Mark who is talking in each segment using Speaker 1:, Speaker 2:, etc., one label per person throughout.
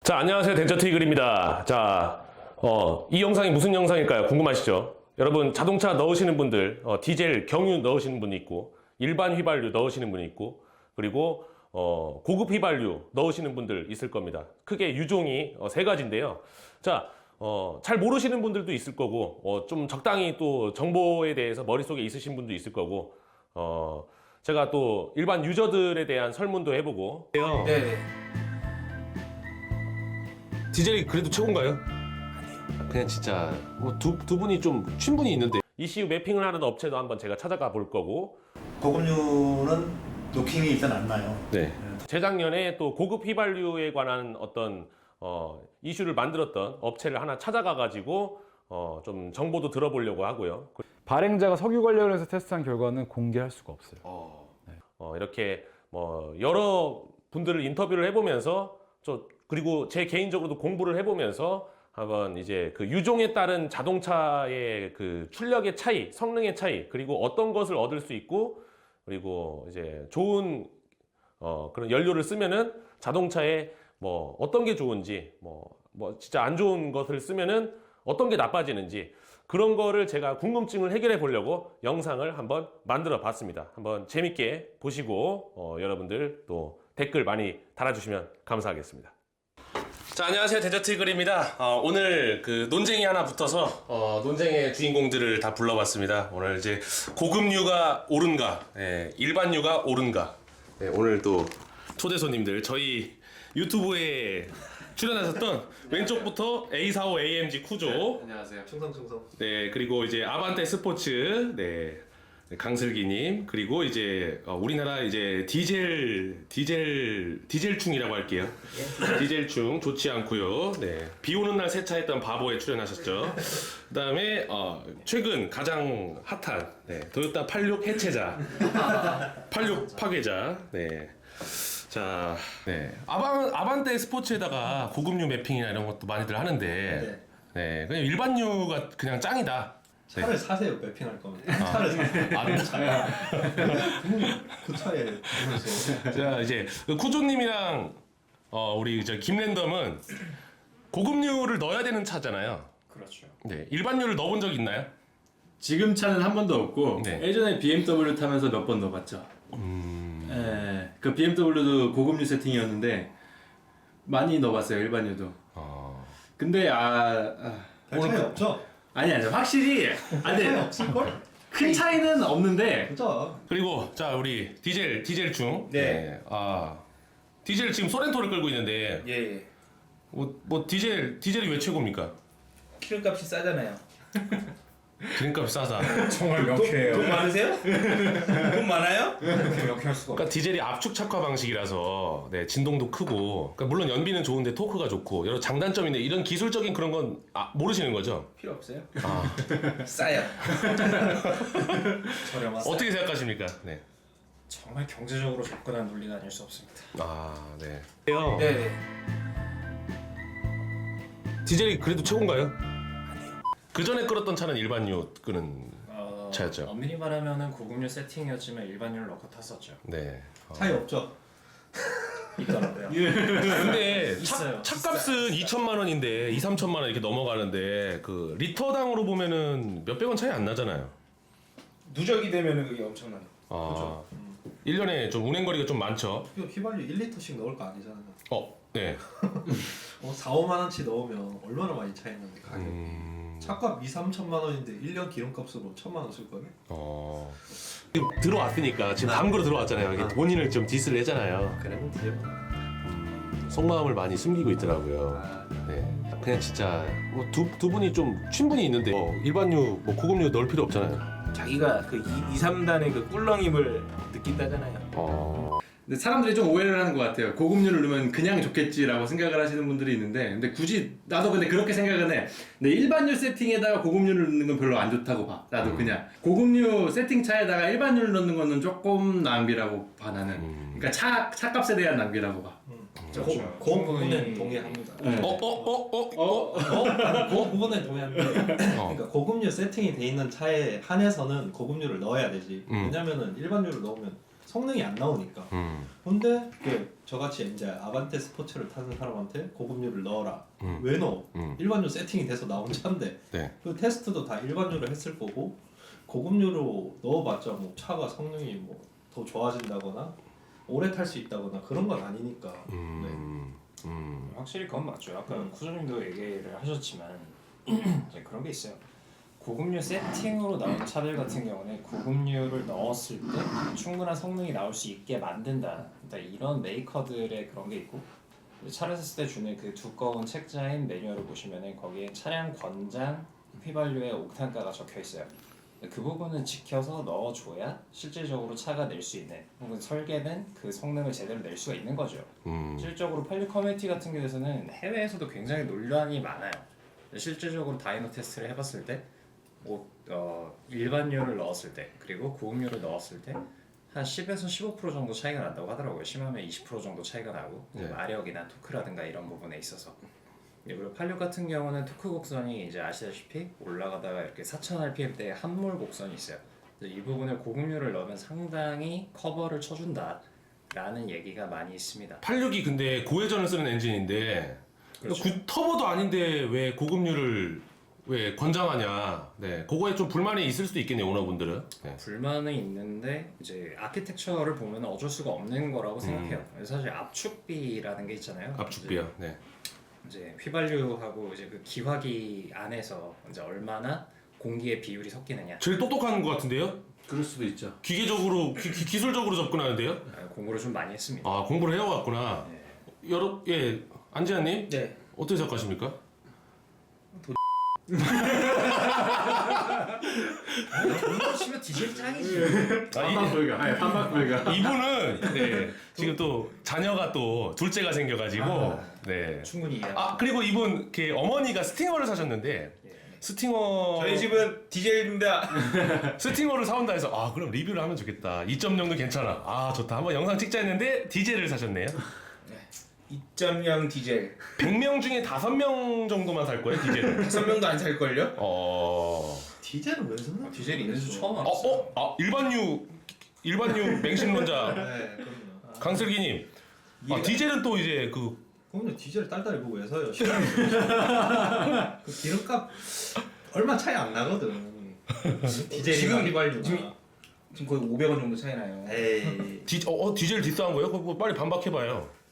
Speaker 1: 자, 안녕하세요. 덴처티글입니다. 자, 이 영상이 무슨 영상일까요? 궁금하시죠? 여러분, 자동차 넣으시는 분들, 디젤, 경유 넣으시는 분이 있고, 일반 휘발유 넣으시는 분이 있고, 그리고 고급 휘발유 넣으시는 분들 있을 겁니다. 크게 유종이 세 가지인데요. 자, 잘 모르시는 분들도 있을 거고, 좀 적당히 또 정보에 대해서 머릿속에 있으신 분도 있을 거고, 제가 또 일반 유저들에 대한 설문도 해보고.
Speaker 2: 네.
Speaker 1: 디젤이 그래도 최고인가요? 아니요. 그냥 진짜 뭐 두 분이 좀 친분이 있는데 ECU 매핑을 하는 업체도 한번 제가 찾아가 볼 거고.
Speaker 2: 고급류는 노킹이 일단 안 나요.
Speaker 1: 네. 재작년에 또 고급 휘발유에 관한 어떤 이슈를 만들었던 업체를 하나 찾아가 가지고 좀 정보도 들어보려고 하고요.
Speaker 3: 발행자가 석유 관련해서 테스트한 결과는 공개할 수가 없어요.
Speaker 1: 이렇게 뭐 여러 분들을 인터뷰를 해보면서 그리고 제 개인적으로도 공부를 해보면서 한번 이제 그 유종에 따른 자동차의 그 출력의 차이, 성능의 차이, 그리고 어떤 것을 얻을 수 있고, 그리고 이제 좋은 그런 연료를 쓰면은 자동차에 뭐 어떤 게 좋은지, 뭐 진짜 안 좋은 것을 쓰면은 어떤 게 나빠지는지, 그런 거를 제가 궁금증을 해결해 보려고 영상을 한번 만들어 봤습니다. 한번 재밌게 보시고 여러분들 또 댓글 많이 달아주시면 감사하겠습니다. 자, 안녕하세요. 덴처티글입니다. 오늘 그 논쟁이 하나 붙어서 논쟁의 주인공들을 다 불러봤습니다. 오늘 이제 고급류가 옳은가, 일반류가 옳은가. 오늘 또 초대 손님들, 저희 유튜브에 출연하셨던 왼쪽부터 A45 AMG 쿠조.
Speaker 4: 안녕하세요. 충성.
Speaker 1: 네, 그리고 이제 아반떼 스포츠, 네, 강슬기님, 그리고 이제 우리나라 이제 디젤충이라고 할게요. 디젤충 좋지 않고요. 네, 비오는 날 세차했던 바보에 출연하셨죠. 그다음에 최근 가장 핫한 토요타 86 해체자, 86 파괴자. 네. 자, 아반떼 스포츠에다가 고급류 매핑이나 이런 것도 많이들 하는데, 네, 그냥 일반류가 그냥 짱이다.
Speaker 4: 차를 사세요. 매핑할 거면. 차를 사세요. 그 차에 보면서.
Speaker 1: 자, 이제 쿠조님이랑 우리 김랜덤은 고급류를 넣어야 되는 차잖아요.
Speaker 4: 그렇죠.
Speaker 1: 네, 일반류를 넣어본 적 있나요?
Speaker 5: 지금 차는 한 번도 없고
Speaker 1: 네.
Speaker 5: 예전에 BMW 타면서 몇 번 넣어봤죠. 그 BMW도 고급류 세팅이었는데 많이 넣어봤어요. 일반류도. 근데
Speaker 4: 별 차이 없죠?
Speaker 5: 아니 확실히
Speaker 4: 차이 없을걸?
Speaker 5: 큰 차이는 없는데
Speaker 4: 그죠?
Speaker 1: 그리고 자, 우리 디젤충.
Speaker 4: 네.
Speaker 1: 디젤 지금 소렌토를 끌고 있는데
Speaker 6: 예.
Speaker 1: 뭐 디젤이 왜 최고입니까?
Speaker 6: 키름값이 싸잖아요.
Speaker 1: 기름값이 싸다.
Speaker 3: 정말 명쾌해요.
Speaker 6: 돈 많으세요? 돈 많아요?
Speaker 3: 명쾌할 수가 없어요.
Speaker 1: 그러니까 디젤이 압축 착화 방식이라서 진동도 크고, 그러니까 물론 연비는 좋은데 토크가 좋고 여러 장단점인데 이런 기술적인 그런 건 모르시는 거죠?
Speaker 6: 필요 없어요. 싸요.
Speaker 3: 저렴하다.
Speaker 1: 어떻게 생각하십니까? 네.
Speaker 3: 정말 경제적으로 접근한 논리는 아닐 수 없습니다.
Speaker 1: 네.
Speaker 6: 네.
Speaker 1: 디젤이 그래도 최고인가요? 그 전에 끌었던 차는 일반유 끄는 차였죠.
Speaker 3: 엄밀히 말하면은 고급류 세팅이었지만 일반유를 넣고 탔었죠.
Speaker 1: 네.
Speaker 4: 차이 없죠?
Speaker 3: 있더라고요.
Speaker 1: 근데
Speaker 3: 있어요.
Speaker 1: 차값은 2천만 원인데 2, 3천만 원 이렇게 넘어가는데 그 리터당으로 보면은 몇백 원 차이 안 나잖아요.
Speaker 6: 누적이 되면은 그게 엄청나요.
Speaker 1: 1년에 좀 운행거리가 좀 많죠.
Speaker 4: 이거 휘발유 1리터씩 넣을 거 아니잖아요.
Speaker 1: 네.
Speaker 4: 4, 5만 원치 넣으면 얼마나 많이 차이 나는데 가격이. 차값 2, 3천만 원인데 1년 기름값으로 1천만 원 쓸 거네?
Speaker 1: 들어왔으니까 지금 담그로 들어왔잖아요. 이렇게 본인을 좀 디스를 했잖아요.
Speaker 4: 그래 디젤.
Speaker 1: 속마음을 많이 숨기고 있더라고요. 네. 그냥 진짜 뭐 두 분이 좀 친분이 있는데 일반유, 고급류 넣을 필요 없잖아요.
Speaker 6: 자기가 그 2, 3단의 그 꿀렁임을 느낀다잖아요.
Speaker 5: 근데 사람들이 좀 오해를 하는 것 같아요. 고급류를 넣으면 그냥 좋겠지라고 생각을 하시는 분들이 있는데 근데 굳이 나도 근데 그렇게 생각은 해. 근데 일반유 세팅에다가 고급류를 넣는 건 별로 안 좋다고 봐. 나도 그냥 고급류 세팅차에다가 일반유를 넣는 거는 조금 낭비라고 봐 나는. 그러니까 차값에 대한 낭비라고 봐.
Speaker 6: 그렇죠.
Speaker 4: 그 부분에 동의합니다.
Speaker 5: 네.
Speaker 4: 그 부분에 동의하는데 그러니까 고급류 세팅이 돼 있는 차에 한해서는 고급류를 넣어야 되지. 왜냐면은 일반류를 넣으면 성능이 안 나오니까. 근데 저같이 이제 아반떼 스포츠를 타는 사람한테 고급류를 넣어라. 왜 넣어? 일반류 세팅이 돼서 나온 차인데
Speaker 1: 네.
Speaker 4: 그 테스트도 다 일반류를 했을 거고 고급류로 넣어봤자 뭐 차가 성능이 뭐 더 좋아진다거나 오래 탈 수 있다거나 그런 건 아니니까. 네.
Speaker 6: 확실히 그건 맞죠. 아까 쿠조님도 얘기를 하셨지만 이제 그런 게 있어요. 고급류 세팅으로 나온 차들 같은 경우는 고급류를 넣었을 때 충분한 성능이 나올 수 있게 만든다. 일단 이런 메이커들의 그런 게 있고 차를 샀을 때 주는 그 두꺼운 책자인 매뉴얼을 보시면은 거기에 차량 권장 휘발유의 옥탄가가 적혀 있어요. 그 부분은 지켜서 넣어줘야 실질적으로 차가 낼 수 있는 혹은 설계된 그 성능을 제대로 낼 수가 있는 거죠. 실질적으로 팔류 커뮤니티 같은 경우에는 해외에서도 굉장히 논란이 많아요. 실질적으로 다이노 테스트를 해봤을 때 일반유를 넣었을 때 그리고 고급유를 넣었을 때 한 10에서 15% 정도 차이가 난다고 하더라고요. 심하면 20% 정도 차이가 나고
Speaker 1: 네.
Speaker 6: 마력이나 토크라든가 이런 부분에 있어서. 그리고 86 같은 경우는 토크 곡선이 이제 아시다시피 올라가다가 이렇게 4000rpm대의 함몰 곡선이 있어요. 이 부분을 고급류를 넣으면 상당히 커버를 쳐준다라는 얘기가 많이 있습니다.
Speaker 1: 86이 근데 고회전을 쓰는 엔진인데
Speaker 6: 그렇죠.
Speaker 1: 그 터보도 아닌데 왜 고급류를 왜 권장하냐. 네, 그거에 좀 불만이 있을 수도 있겠네요, 오너분들은. 네.
Speaker 6: 불만은 있는데 이제 아키텍처를 보면 어쩔 수가 없는 거라고 생각해요. 사실 압축비라는 게 있잖아요.
Speaker 1: 압축비요. 네.
Speaker 6: 이제 휘발유하고 이제 그 기화기 안에서 이제 얼마나 공기의 비율이 섞이느냐.
Speaker 1: 제일 똑똑한 것 같은데요?
Speaker 5: 그럴 수도 있죠.
Speaker 1: 기계적으로 기술적으로 접근하는데요?
Speaker 6: 공부를 좀 많이 했습니다.
Speaker 1: 아, 공부를 해와갔구나. 예, 안지아님
Speaker 7: 네.
Speaker 1: 어떻게 생각하십니까?
Speaker 6: 돈으로 치면 디젤 짱이지.
Speaker 5: 반박불가.
Speaker 1: 이분은 네, 지금 또 자녀가 또 둘째가 생겨가지고 네.
Speaker 6: 충분히 이해.
Speaker 1: 그리고 이분 이렇게 어머니가 스팅어를 사셨는데 스팅어
Speaker 7: 저희 집은 디젤입니다.
Speaker 1: 스팅어를 사온다 해서 그럼 리뷰를 하면 좋겠다. 2.0도 괜찮아. 좋다. 한번 영상 찍자 했는데 디젤을 사셨네요.
Speaker 7: 2.0 디젤.
Speaker 1: 100명 중에 5명 정도만 살 거예요, 디젤을.
Speaker 7: 5명도 안 살 걸요?
Speaker 4: 디젤은 왜 썼나?
Speaker 6: 디젤이 있는 수 처음 알았어요.
Speaker 1: 일반유 맹신론자
Speaker 4: 네, 그럼요.
Speaker 1: 강슬기님. 디젤은 또 이제
Speaker 4: 그럼요. 디젤 딸딸이 보고 왜 사요? 그 기름값 얼마 차이 안 나거든. 디젤이나 휘발유나.
Speaker 7: 지금 거의 500원 정도 차이 나요.
Speaker 4: 에이.
Speaker 1: 디젤 디스한 거예요? 그거 빨리 반박해봐요.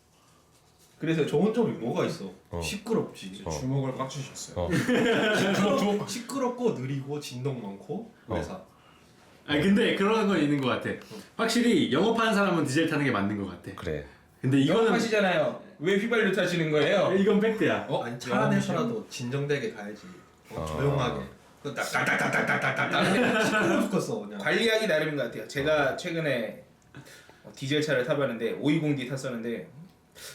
Speaker 4: 그래서 좋은 점이 뭐가 있어? 시끄럽지.
Speaker 6: 주먹을 꽉 주셨어요.
Speaker 1: 주먹.
Speaker 4: 시끄럽고 느리고 진동 많고 그래서.
Speaker 5: 근데 그런 건 있는 것 같아. 확실히 영업하는 사람은 디젤 타는 게 맞는 것 같아.
Speaker 1: 그래.
Speaker 5: 근데 이거는
Speaker 7: 영업하시잖아요. 왜 휘발유 타시는 거예요?
Speaker 5: 이건 팩트야.
Speaker 4: 아니 차 안에서라도 진정되게 가야지. 조용하게. 그 딱딱딱딱딱딱딱 시끄러워 죽겠어 그냥.
Speaker 7: 관리하기 나름인 것 같아요. 제가 최근에 디젤 차를 타봤는데 520D 탔었는데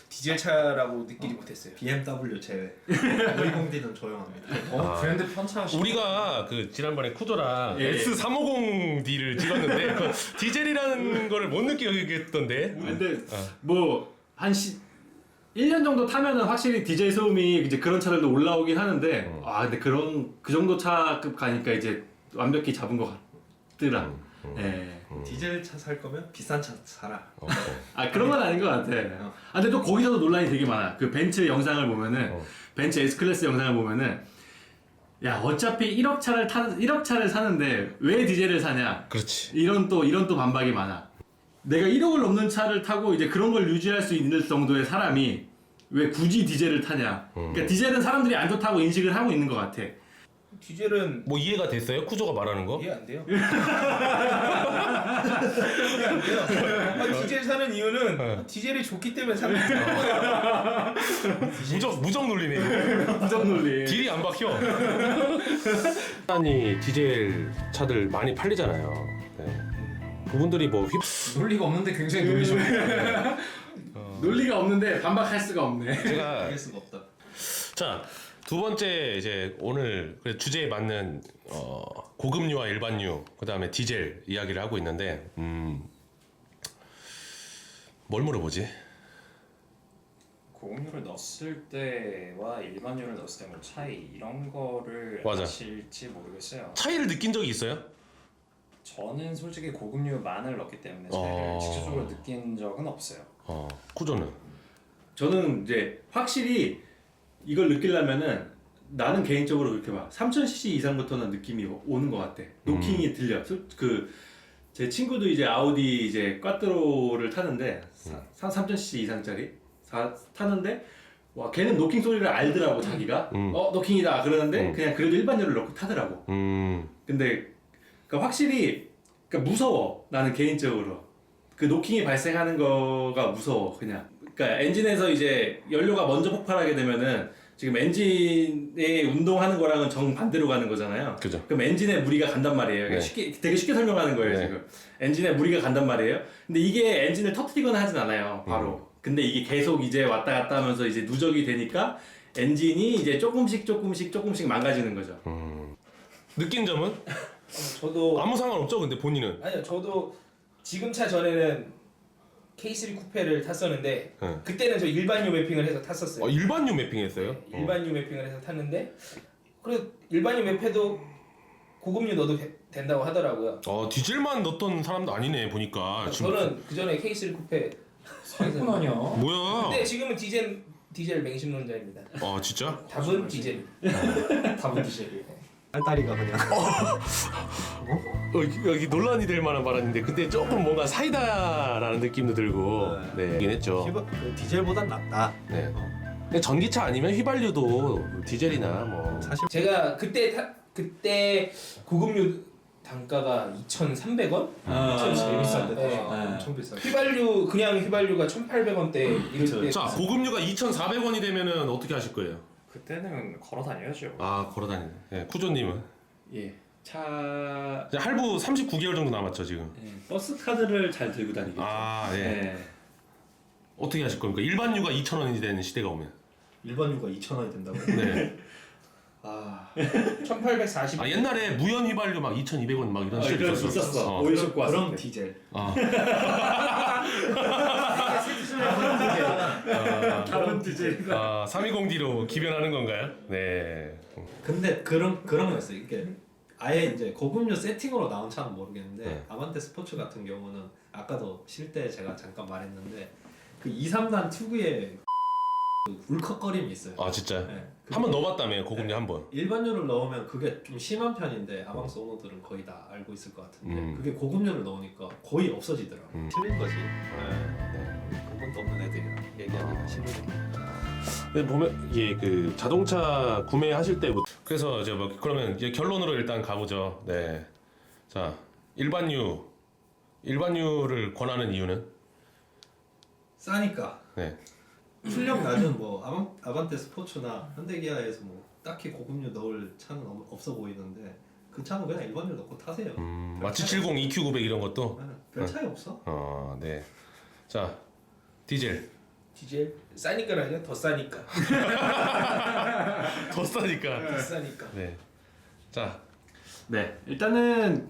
Speaker 7: 디젤 차라고 느끼지 못했어요.
Speaker 4: BMW 제외. 520D는 조용합니다.
Speaker 6: 브랜드 편차가
Speaker 1: 우리가 그 지난번에 쿠조랑 S350D를 찍었는데 그 디젤이라는 거를 못 느끼겠던데.
Speaker 5: 근데 한 1년 정도 타면은 확실히 디젤 소음이 이제 그런 차들도 올라오긴 하는데 근데 그 정도 차급 가니까 이제 완벽히 잡은 것 같더라.
Speaker 4: 디젤 차 살 거면 비싼 차 사라.
Speaker 5: 그런 건 아닌 것 같아. 근데 또 거기서도 논란이 되게 많아. 그 벤츠 영상을 보면은 벤츠 S클래스 영상을 보면은 야 어차피 1억 차를 사는데 왜 디젤을 사냐?
Speaker 1: 그렇지.
Speaker 5: 이런 또 반박이 많아. 내가 1억을 넘는 차를 타고 이제 그런 걸 유지할 수 있는 정도의 사람이 왜 굳이 디젤을 타냐? 그러니까 디젤은 사람들이 안 좋다고 인식을 하고 있는 것 같아.
Speaker 7: 디젤은
Speaker 1: 뭐 이해가 됐어요? 쿠조가 말하는 거?
Speaker 7: 이해 안 돼요. 이해 안 돼요. 디젤 사는 이유는 디젤이 좋기 때문에 사는 거예요.
Speaker 1: 무적 논리네.
Speaker 5: 부정 논리.
Speaker 1: 딜이 안 박혀. 아니 디젤 차들 많이 팔리잖아요. 네. 그분들이 뭐
Speaker 6: 논리가 없는데 굉장히 논리적이에요.
Speaker 5: 논리가 없는데 반박할 수가 없네.
Speaker 1: 제가
Speaker 4: 이길 수가 없다.
Speaker 1: 자, 두 번째 이제 오늘 주제에 맞는 고급류와 일반류, 그다음에 디젤 이야기를 하고 있는데 뭘 물어보지?
Speaker 6: 고급유를 넣었을 때와 일반유를 넣었을 때 뭐 차이 이런 거를
Speaker 1: 맞아.
Speaker 6: 아실지 모르겠어요.
Speaker 1: 차이를 느낀 적이 있어요?
Speaker 6: 저는 솔직히 고급유만을 넣기 때문에 차이를 직접적으로 느낀 적은 없어요.
Speaker 1: 쿠조는?
Speaker 5: 저는 이제 확실히 이걸 느끼려면은 나는 개인적으로 그렇게 봐. 3000cc 이상부터는 느낌이 오는 것 같아. 노킹이 들려. 제 친구도 이제 아우디 이제 꽈트로를 타는데 3000cc 이상짜리 타는데 와 걔는 노킹 소리를 알더라고 자기가. 노킹이다 그러는데 그냥 그래도 일반유를 넣고 타더라고. 근데 그러니까 확실히 그러니까 무서워. 나는 개인적으로 그 노킹이 발생하는 거가 무서워 그냥. 그러니까 엔진에서 이제 연료가 먼저 폭발하게 되면은 지금 엔진에 운동하는 거랑은 정반대로 가는 거잖아요.
Speaker 1: 그죠.
Speaker 5: 그럼 엔진에 무리가 간단 말이에요.
Speaker 1: 네.
Speaker 5: 되게 쉽게 설명하는 거예요,
Speaker 1: 네.
Speaker 5: 지금. 엔진에 무리가 간단 말이에요. 근데 이게 엔진을 터뜨리거나 하진 않아요, 바로. 근데 이게 계속 이제 왔다 갔다 하면서 이제 누적이 되니까 엔진이 이제 조금씩 망가지는 거죠.
Speaker 1: 느낀 점은?
Speaker 7: 저도
Speaker 1: 아무 상관없죠, 근데 본인은?
Speaker 7: 아니요, 저도 지금 차 전에는 K3 쿠페를 tas었는데
Speaker 1: 네.
Speaker 7: 그때는 저 일반유 매핑을 해서 탔었어요.
Speaker 1: 일반유 매핑했어요?
Speaker 7: 네, 일반유 매핑을 해서 탔는데 그리고 일반유 매패도 고급유 넣어도 된다고 하더라고요.
Speaker 1: 디젤만 넣었던 사람도 아니네 보니까.
Speaker 7: 저는 그 전에 K3 쿠페
Speaker 6: 사기꾼 아니야?
Speaker 1: 뭐야?
Speaker 7: 근데 지금은 디젤 맹신론자입니다.
Speaker 1: 진짜?
Speaker 7: 답은 디젤.
Speaker 6: 답은 디젤이에요.
Speaker 2: 딸딸이가 그냥
Speaker 1: 여기 논란이 될 만한 발언인데 그때 조금 뭔가 사이다라는 느낌도 들고 이긴 했죠.
Speaker 2: 디젤보단 낫다.
Speaker 1: 네. 근데 전기차 아니면 휘발유도 디젤이나 뭐
Speaker 2: 사실
Speaker 7: 제가 그때 고급유 단가가 2,300원?
Speaker 4: 제일 비싼데.
Speaker 7: 네.
Speaker 4: 엄청 비싸.
Speaker 7: 그냥 휘발유가 1,800원대 이럴 때.
Speaker 1: 자, 고급유가 2,400원이 되면은 어떻게 하실 거예요?
Speaker 6: 그때는 걸어 다녀야죠.
Speaker 1: 걸어다니네. 네, 쿠조님은?
Speaker 5: 예. 차
Speaker 1: 이제 할부 39개월 정도 남았죠 지금.
Speaker 5: 버스 카드를 잘 들고 다니겠죠.
Speaker 1: 네.
Speaker 5: 네.
Speaker 1: 어떻게 하실 겁니까? 일반유가 2,000원이 되는 시대가 오면.
Speaker 2: 일반유가 2,000원이 된다고?
Speaker 1: 네.
Speaker 7: 1,840.
Speaker 1: 옛날에 무연 휘발유 막 2,200원 막 이런 시대
Speaker 5: 있었어. 오일 쏟고 왔을
Speaker 2: 그럼
Speaker 5: 때.
Speaker 2: 디젤.
Speaker 5: 다른 디젤.
Speaker 1: 320D로 기변하는 건가요? 네.
Speaker 4: 근데 그런 거 있어요. 이게 아예 이제 고급류 세팅으로 나온 차는 모르겠는데
Speaker 1: 네.
Speaker 4: 아반떼 스포츠 같은 경우는 아까도 실 때 제가 잠깐 말했는데 그 2, 3단 특유의 그 울컥거림이 있어요.
Speaker 1: 진짜?
Speaker 4: 네.
Speaker 1: 한번 넣어봤다며 고급유
Speaker 4: 네.
Speaker 1: 한번.
Speaker 4: 일반유를 넣으면 그게 좀 심한 편인데 아방스 오너들은 거의 다 알고 있을 것 같은데 그게 고급유를 넣으니까 거의 없어지더라고.
Speaker 2: 틀린 거지. 근본도 없는 애들이랑 얘기하기가 힘들어.
Speaker 1: 근데 보면 이게 그 자동차 구매하실 때부터 그래서 이제 뭐 그러면 이제 결론으로 일단 가보죠. 네. 자, 일반유를 권하는 이유는?
Speaker 4: 싸니까.
Speaker 1: 네.
Speaker 4: 출력 낮은 뭐 아반떼 스포츠나 현대기아에서 뭐 딱히 고급류 넣을 차는 없어 보이는데 그 차는 그냥 일반유 넣고 타세요.
Speaker 1: G70, EQ900 이런 것도?
Speaker 4: 별 차이 없어.
Speaker 1: 네. 자, 디젤.
Speaker 7: 디젤 싸니까 아니야? 더 싸니까.
Speaker 1: 더 싸니까.
Speaker 7: 더 싸니까.
Speaker 1: 네. 자,
Speaker 5: 네. 일단은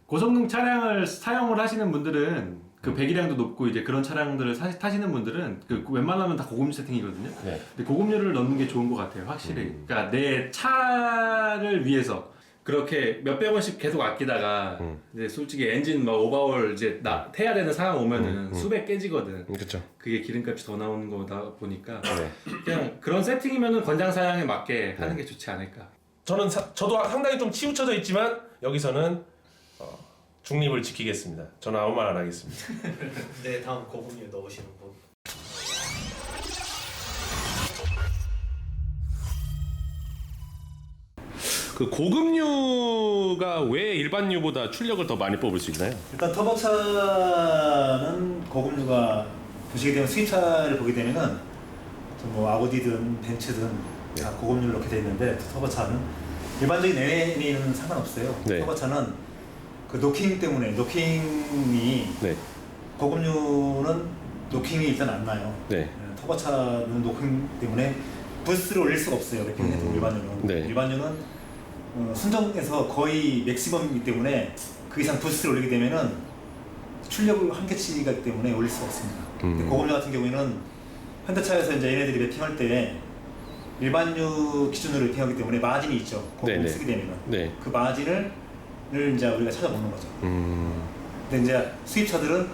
Speaker 5: 고성능 차량을 사용을 하시는 분들은 그 배기량도 높고 이제 그런 차량들을 타시는 분들은 그 웬만하면 다 고급류 세팅이거든요.
Speaker 1: 네.
Speaker 5: 근데 고급류를 넣는 게 좋은 것 같아요, 확실히. 그러니까 내 차를 위해서 그렇게 몇백 원씩 계속 아끼다가 이제 솔직히 엔진 막 오버홀 이제 태야 되는 상황 오면은 수백 깨지거든.
Speaker 1: 그렇죠.
Speaker 5: 그게 기름값이 더 나오는 거다 보니까
Speaker 1: 네.
Speaker 5: 그냥 그런 세팅이면은 권장 사양에 맞게 하는 게 좋지 않을까.
Speaker 1: 저도 상당히 좀 치우쳐져 있지만 여기서는 중립을 지키겠습니다. 저는 아무 말 안 하겠습니다.
Speaker 2: 네, 다음 고급유 넣으시는 분.
Speaker 1: 그 고급유가 왜 일반유보다 출력을 더 많이 뽑을 수 있나요?
Speaker 2: 일단 터보차는 고급유가 보시게 되면 수입차를 보게 되면은 뭐 아우디든 벤츠든 다 고급유를 넣게 돼 있는데 터보차는 일반적인 NA는 상관없어요.
Speaker 1: 네.
Speaker 2: 터보차는 그 노킹 때문에 노킹이
Speaker 1: 네.
Speaker 2: 고급유는 노킹이 일단 안 나요.
Speaker 1: 네.
Speaker 2: 터보차는 노킹 때문에 부스를 올릴 수가 없어요. 매핑해도 일반유는.
Speaker 1: 네.
Speaker 2: 일반유는 순정에서 거의 맥시멈이기 때문에 그 이상 부스를 올리게 되면은 출력을 한계치가 때문에 올릴 수가 없습니다. 근데 고급유 같은 경우에는 현대차에서 이제 얘네들이 매핑할 때 일반유 기준으로 매핑하기 때문에 마진이 있죠.
Speaker 1: 네네.
Speaker 2: 고급을 쓰게 되면
Speaker 1: 네.
Speaker 2: 그 마진을 이제 우리가 찾아보는 거죠. 근데 이제 수입차들은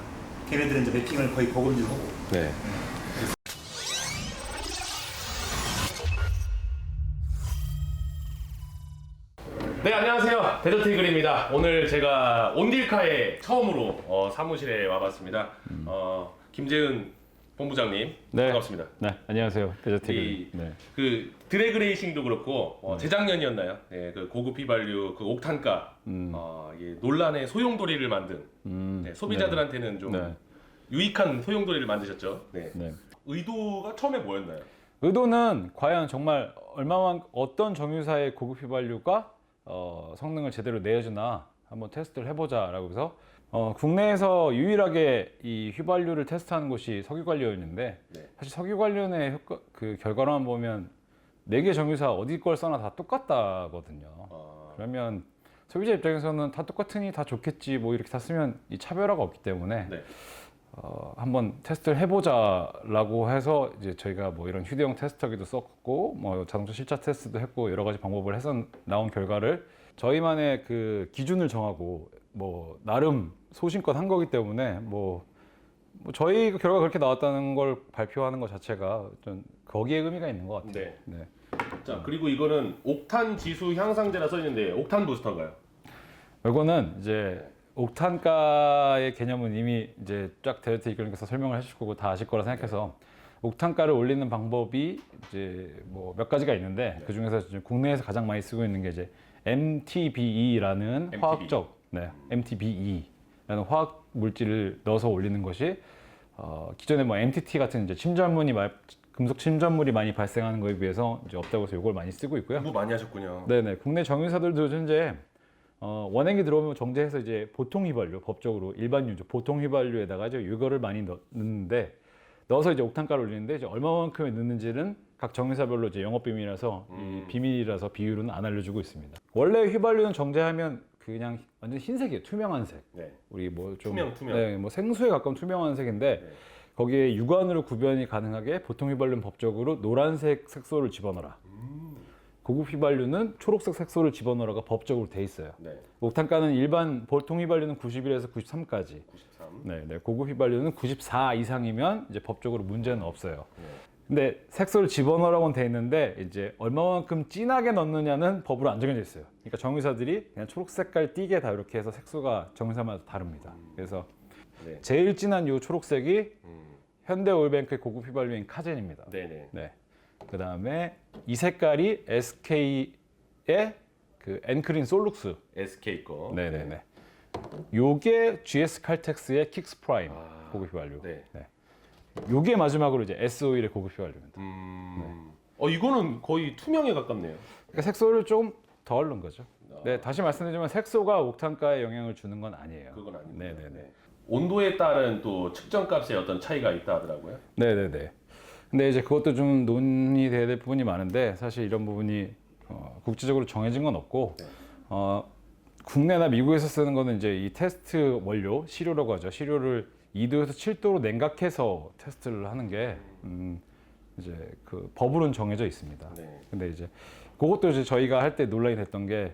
Speaker 2: 걔네들은 이제 매핑을 거의 고급유로 하고.
Speaker 1: 네. 네, 안녕하세요. 데저트이글입니다. 오늘 제가 온딜카에 처음으로 사무실에 와봤습니다. 김재은 본부장님,
Speaker 3: 네.
Speaker 1: 반갑습니다.
Speaker 3: 네, 안녕하세요. 데저트
Speaker 1: 이-
Speaker 3: 네.
Speaker 1: 그 드래그 레이싱도 그렇고 재작년이었나요? 네, 그 고급 휘발유 그 옥탄가 이 논란의 소용돌이를 만든 네, 소비자들한테는 좀
Speaker 3: 네.
Speaker 1: 유익한 소용돌이를 만드셨죠. 네.
Speaker 3: 네.
Speaker 1: 의도가 처음에 뭐였나요?
Speaker 3: 의도는 과연 정말 얼마만 어떤 정유사의 고급 휘발유가 성능을 제대로 내주나 한번 테스트를 해보자라고 해서 국내에서 유일하게 이 휘발유를 테스트하는 곳이 석유관료였는데
Speaker 1: 네.
Speaker 3: 사실 석유관련의 그 결과로만 보면 4개 정유사 어디 걸 써나 다 똑같다거든요. 그러면 소비자 입장에서는 다 똑같으니 다 좋겠지 뭐 이렇게 다 쓰면 이 차별화가 없기 때문에
Speaker 1: 네.
Speaker 3: 한번 테스트를 해보자라고 해서 이제 저희가 뭐 이런 휴대용 테스터기도 썼고 뭐 자동차 실차 테스트도 했고 여러 가지 방법을 해서 나온 결과를 저희만의 그 기준을 정하고 뭐 나름 소신껏 한 거기 때문에 뭐 저희 결과가 그렇게 나왔다는 걸 발표하는 것 자체가 좀 거기에 의미가 있는 것 같아요.
Speaker 1: 네.
Speaker 3: 네.
Speaker 1: 자, 그리고 이거는 옥탄 지수 향상제라 써 있는데 옥탄 부스터인가요?
Speaker 3: 이거는 이제 옥탄가의 개념은 이미 이제 쫙 데저트 이글님께서 설명을 해주실 거고 다 아실 거라 생각해서 옥탄가를 올리는 방법이 이제 뭐 몇 가지가 있는데 그 중에서 국내에서 가장 많이 쓰고 있는 게 이제 MTBE라는
Speaker 1: MTBE.
Speaker 3: 화학적 MTBE라는 화학 물질을 넣어서 올리는 것이 기존에 뭐 MTT 같은 이제 금속 침전물이 많이 발생하는 거에 비해서 이제 없다고 해서 이걸 많이 쓰고 있고요.
Speaker 1: 공부 많이 하셨군요.
Speaker 3: 네네 국내 정유사들도 현재 원액이 들어오면 정제해서 이제 보통 휘발유 법적으로 일반 유죠 보통 휘발유에다가 이제 이거를 많이 넣는데 넣어서 이제 옥탄가를 올리는데 이제 얼마만큼에 넣는지는 각 정유사별로 이제 영업 비밀이라서 이 비밀이라서 비율은 안 알려주고 있습니다. 원래 휘발유는 정제하면 그냥 완전 흰색이에요. 투명한 색.
Speaker 1: 네.
Speaker 3: 우리 뭐 좀
Speaker 1: 투명.
Speaker 3: 네, 뭐 생수에 가까운 투명한 색인데 거기에 육안으로 구별이 가능하게 보통 휘발유는 법적으로 노란색 색소를 집어넣어라. 고급 휘발유는 초록색 색소를 집어넣으라가 법적으로 돼 있어요.
Speaker 1: 네.
Speaker 3: 옥탄가는 일반 보통 휘발유는 91에서 93까지.
Speaker 1: 93.
Speaker 3: 네, 고급 휘발유는 94 이상이면 이제 법적으로 문제는 없어요. 근데 색소를 집어넣으라고는 돼 있는데 이제 얼마만큼 진하게 넣느냐는 법으로 안 정해져 있어요. 그러니까 정유사들이 그냥 초록 색깔 띠게 다 이렇게 해서 색소가 정유사마다 다릅니다. 그래서
Speaker 1: 네.
Speaker 3: 제일 진한 이 초록색이 현대 오일뱅크의 고급 휘발유인 카젠입니다.
Speaker 1: 네네.
Speaker 3: 네. 그 다음에 이 색깔이 SK의 그 엔크린 솔룩스.
Speaker 1: SK 거.
Speaker 3: 네네네. 요게 GS 칼텍스의 킥스 프라임 고급 휘발유.
Speaker 1: 네.
Speaker 3: 네. 요게 마지막으로 이제 S 오일의 고급 휘발유입니다.
Speaker 1: 이거는 거의 투명에 가깝네요.
Speaker 3: 그러니까 색소를 좀 덜 넣은 거죠. 네, 다시 말씀드리지만 색소가 옥탄가에 영향을 주는 건 아니에요.
Speaker 1: 그건 아닙니다.
Speaker 3: 네네네.
Speaker 1: 온도에 따른 또 측정값에 어떤 차이가 있다 하더라고요.
Speaker 3: 네네네. 근데 이제 그것도 좀 논의돼야 될 부분이 많은데 사실 이런 부분이 국제적으로 정해진 건 없고 국내나 미국에서 쓰는 거는 이제 이 테스트 원료 시료라고 하죠. 시료를 2도에서 7도로 냉각해서 테스트를 하는 게 이제 그 법으로는 정해져 있습니다.
Speaker 1: 네.
Speaker 3: 근데 이제 그것도 이제 저희가 할 때 논란이 됐던 게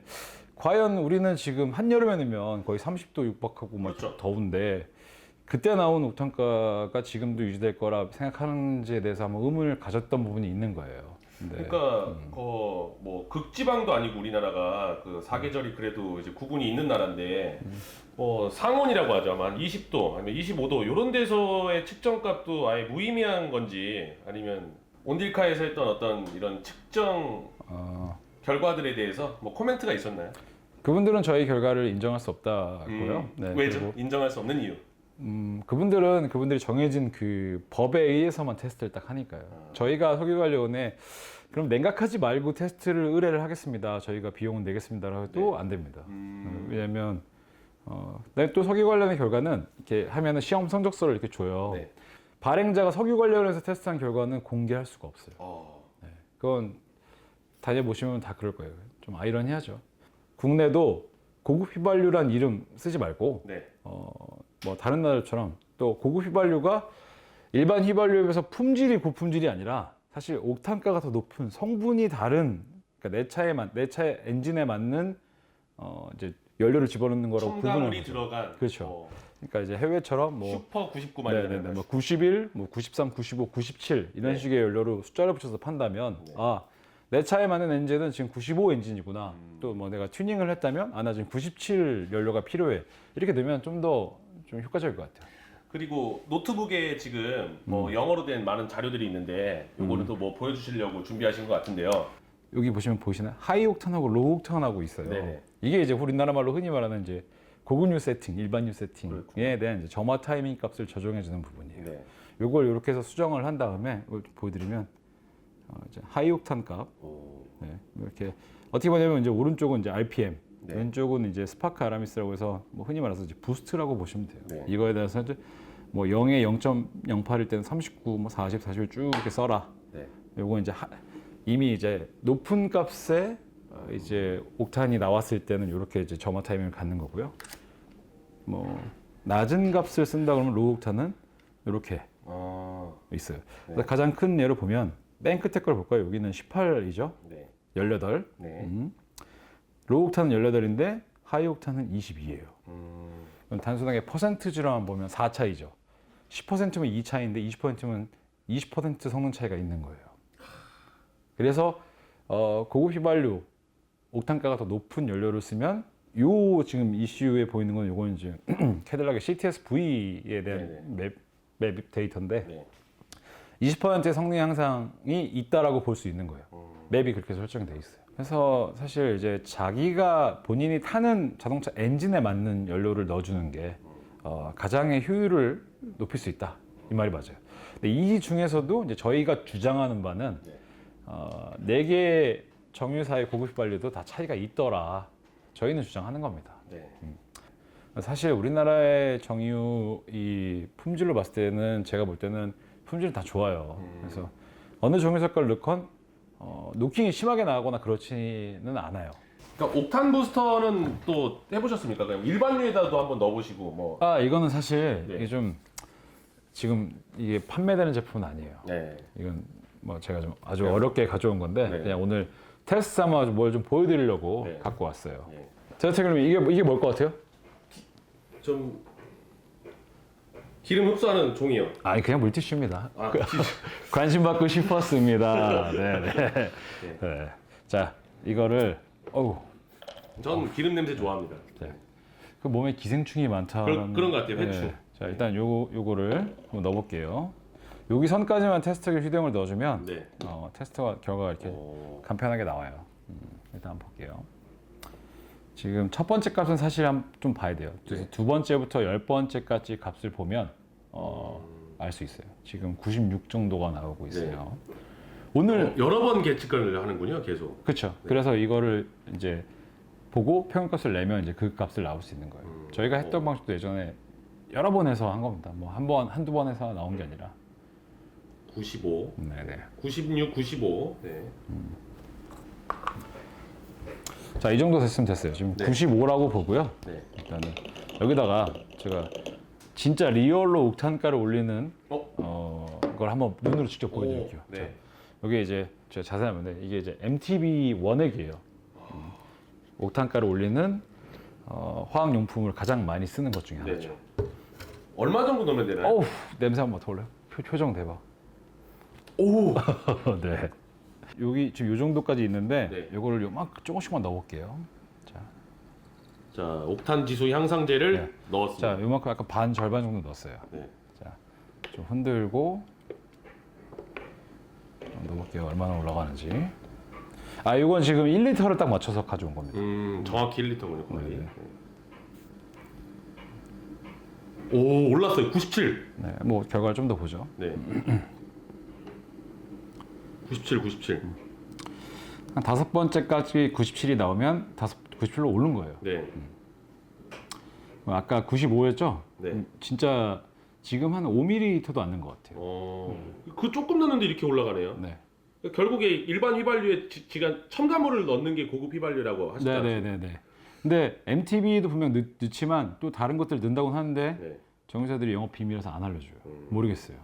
Speaker 3: 과연 우리는 지금 한여름에 넣으면 거의 30도 육박하고 막
Speaker 1: 그렇죠.
Speaker 3: 더운데 그때 나온 옥탄가가 지금도 유지될 거라 생각하는지에 대해서 한번 의문을 가졌던 부분이 있는 거예요. 근데
Speaker 1: 그러니까 뭐 극지방도 아니고 우리나라가 그 사계절이 그래도 이제 구분이 있는 나라인데 뭐 상온이라고 하죠. 아마 한 20도 아니면 25도 이런 데서의 측정값도 아예 무의미한 건지 아니면 온딜카에서 했던 어떤 이런 측정 결과들에 대해서 뭐 코멘트가 있었나요?
Speaker 3: 그분들은 저희 결과를 인정할 수 없다고요. 네,
Speaker 1: 왜죠?
Speaker 3: 그리고,
Speaker 1: 인정할 수 없는 이유.
Speaker 3: 그분들이 정해진 그 법에 의해서만 테스트를 딱 하니까요. 저희가 석유관리원에 그럼 냉각하지 말고 테스트를 의뢰를 하겠습니다. 저희가 비용은 내겠습니다라고 해도 안 됩니다. 왜냐하면 또 석유관련의 결과는 이렇게 하면은 시험 성적서를 이렇게 줘요.
Speaker 1: 네.
Speaker 3: 발행자가 석유관련해서 테스트한 결과는 공개할 수가 없어요. 네, 그건 다녀보시면 다 그럴 거예요. 좀 아이러니하죠. 국내도 고급 휘발유란 이름 쓰지 말고
Speaker 1: 네.
Speaker 3: 뭐 다른 나라처럼 또 고급 휘발유가 일반 휘발유에 비해서 품질이 고품질이 아니라 사실 옥탄가가 더 높은 성분이 다른, 그러니까 내 차의 엔진에 맞는 이제 연료를 집어넣는 거라고 구분을
Speaker 1: 첨가물이
Speaker 3: 하죠.
Speaker 1: 들어간
Speaker 3: 그렇죠. 그러니까 이제 해외처럼 뭐
Speaker 1: 슈퍼 99만
Speaker 3: 네네네, 뭐 91, 뭐 93, 95, 97 이런
Speaker 1: 네.
Speaker 3: 식의 연료로 숫자를 붙여서 판다면
Speaker 1: 네.
Speaker 3: 아, 내 차에 맞는 엔진은 지금 95 엔진이구나. 또 뭐 내가 튜닝을 했다면 아, 나 지금 97 연료가 필요해. 이렇게 되면 좀 더 좀 효과적일 것 같아요.
Speaker 1: 그리고 노트북에 지금 뭐 영어로 된 많은 자료들이 있는데 요거는 또 뭐 보여주시려고 준비하신 것 같은데요.
Speaker 3: 여기 보시면 보이시나요? 하이 옥탄하고 로우 옥탄하고 있어요.
Speaker 1: 네네.
Speaker 3: 이게 이제 우리나라 말로 흔히 말하는 이제 고급유 세팅, 일반유 세팅에
Speaker 1: 그렇군요.
Speaker 3: 대한 이제 점화 타이밍 값을 조정해 주는 부분이에요.
Speaker 1: 네.
Speaker 3: 요걸 이렇게 해서 수정을 한 다음에 이걸 보여드리면 이제 하이 옥탄 값
Speaker 1: 오.
Speaker 3: 네, 이렇게 어떻게 보냐면 이제 오른쪽은 이제 RPM,
Speaker 1: 네.
Speaker 3: 왼쪽은 이제 스파크 아라미스라고 해서 뭐 흔히 말해서 이제 부스트라고 보시면 돼요.
Speaker 1: 네.
Speaker 3: 이거에 대해서 이제 뭐 0에 0.08일 때는 39, 뭐 40, 41 쭉 이렇게 써라.
Speaker 1: 네.
Speaker 3: 요거 이제 이미 이제 높은 값에 이제 옥탄이 나왔을 때는 이렇게 이제 점화 타이밍을 갖는 거고요. 뭐 낮은 값을 쓴다 그러면 로우 옥탄은 이렇게
Speaker 1: 아.
Speaker 3: 있어요. 그래서 가장 큰 예로 보면 맨 끝에 걸 볼까요? 여기는 18이죠.
Speaker 1: 네.
Speaker 3: 18.
Speaker 1: 네.
Speaker 3: 로우 옥탄은 18인데 하이 옥탄은 22예요.
Speaker 1: 음.
Speaker 3: 단순하게 퍼센트지로만 보면 4차이죠. 10%면 2차인데 20%면 20% 성능 차이가 있는 거예요. 그래서 고급 휘발유 옥탄가가 더 높은 연료를 쓰면 요 지금 이슈에 보이는 건 요건 이제 캐딜락의 CTS V에 대한 맵 데이터인데
Speaker 1: 네.
Speaker 3: 20%의 성능 향상이 있다라고 볼 수 있는 거예요. 맵이 그렇게 설정돼 있어요. 그래서 사실 이제 자기가 본인이 타는 자동차 엔진에 맞는 연료를 넣어주는 게 가장의 효율을 높일 수 있다. 이 말이 맞아요. 근데 이 중에서도 이제 저희가 주장하는 바는 4개 정유사의 고급 휘발유도 다 차이가 있더라. 저희는 주장하는 겁니다.
Speaker 1: 네.
Speaker 3: 사실 우리나라의 정유 이 품질로 봤을 때는 제가 볼 때는 품질은 다 좋아요. 그래서 어느 정유사 걸 넣건 노킹이 심하게 나거나 그렇지는 않아요.
Speaker 1: 그러니까 옥탄 부스터는 또 해보셨습니까? 그냥 일반유에다도 한번 넣어보시고 뭐.
Speaker 3: 아, 이거는 사실
Speaker 1: 네.
Speaker 3: 이게 좀 지금 이게 판매되는 제품은 아니에요.
Speaker 1: 네.
Speaker 3: 이건 뭐 제가 좀 아주 어렵게 가져온 건데
Speaker 1: 네.
Speaker 3: 그냥 오늘 테스트 삼아 뭘 좀 보여드리려고
Speaker 1: 네.
Speaker 3: 갖고 왔어요.
Speaker 1: 네.
Speaker 3: 제가 그러면 이게 뭘 것 같아요?
Speaker 1: 좀 기름 흡수하는 종이요.
Speaker 3: 아니 그냥 물티슈입니다.
Speaker 1: 아,
Speaker 3: 관심 받고 싶었습니다. 네. 네. 자, 이거를
Speaker 1: 전 기름 냄새 좋아합니다.
Speaker 3: 그 몸에 기생충이 많다는
Speaker 1: 그런 것 같아요, 회충.
Speaker 3: 자, 일단 요거를 한번 넣어볼게요. 여기 선까지만 테스트기 휴대용을 넣어주면
Speaker 1: 네.
Speaker 3: 테스트 결과가 이렇게 간편하게 나와요. 일단 한번 볼게요. 지금 첫 번째 값은 사실 좀 봐야 돼요. 그래서 두 번째부터 10번째까지 값을 보면 알 수 있어요. 지금 96 정도가 나오고 있어요. 오늘
Speaker 1: 여러 번 계측을 하는군요, 계속.
Speaker 3: 그렇죠. 그래서 이거를 이제 보고 평균값을 내면 이제 그 값을 나올 수 있는 거예요. 저희가 했던 방식도 예전에 여러 번 해서 한 겁니다. 뭐 한두 번 해서 나온 게 아니라.
Speaker 1: 95,
Speaker 3: 네네.
Speaker 1: 96, 95. 네.
Speaker 3: 자, 이 정도 됐으면 됐어요. 지금
Speaker 1: 네.
Speaker 3: 95라고 보고요.
Speaker 1: 네.
Speaker 3: 일단은 여기다가 제가 진짜 리얼로 옥탄가를 올리는 걸 한번 눈으로 직접 보여드릴게요.
Speaker 1: 네.
Speaker 3: 자, 여기 이제 제가 자세히 하면 이게 이제 MTB 원액이에요. 옥탄가를 올리는 화학용품을 가장 많이 쓰는 것 중에 하나죠.
Speaker 1: 네. 얼마 정도 넣으면 되나요?
Speaker 3: 어우, 냄새 한번 더 올려요. 표정 대박.
Speaker 1: 오!
Speaker 3: 네. 여기 지금 요 정도까지 있는데
Speaker 1: 네.
Speaker 3: 요거를 요만큼 조금씩만 넣어볼게요.
Speaker 1: 자, 옥탄 지수 향상제를
Speaker 3: 네.
Speaker 1: 넣었습니다.
Speaker 3: 자, 요만큼 약간 반 절반 정도 넣었어요.
Speaker 1: 네.
Speaker 3: 자, 좀 흔들고 넣어볼게요. 얼마나 올라가는지. 아, 이건 지금 1리터를 딱 맞춰서 가져온 겁니다.
Speaker 1: 정확히 1리터군요, 거의.
Speaker 3: 네.
Speaker 1: 오, 올랐어요. 97.
Speaker 3: 네, 뭐 결과를 좀 더 보죠.
Speaker 1: 네. 97, 97.
Speaker 3: 한 5번째까지 97이 나오면 97로 오른 거예요.
Speaker 1: 네.
Speaker 3: 아까 95였죠?
Speaker 1: 네.
Speaker 3: 진짜 지금 한 5ml도 안 는 것 같아요.
Speaker 1: 그 조금 넣는데 이렇게 올라가네요.
Speaker 3: 네.
Speaker 1: 결국에 일반 휘발유에 첨가물을 넣는 게 고급 휘발유라고 하시죠.
Speaker 3: 네네네네. 근데 MTB도 분명 넣지만 또 다른 것들 넣는다고 하는데
Speaker 1: 네.
Speaker 3: 정유사들이 영업 비밀에서 안 알려줘요. 모르겠어요.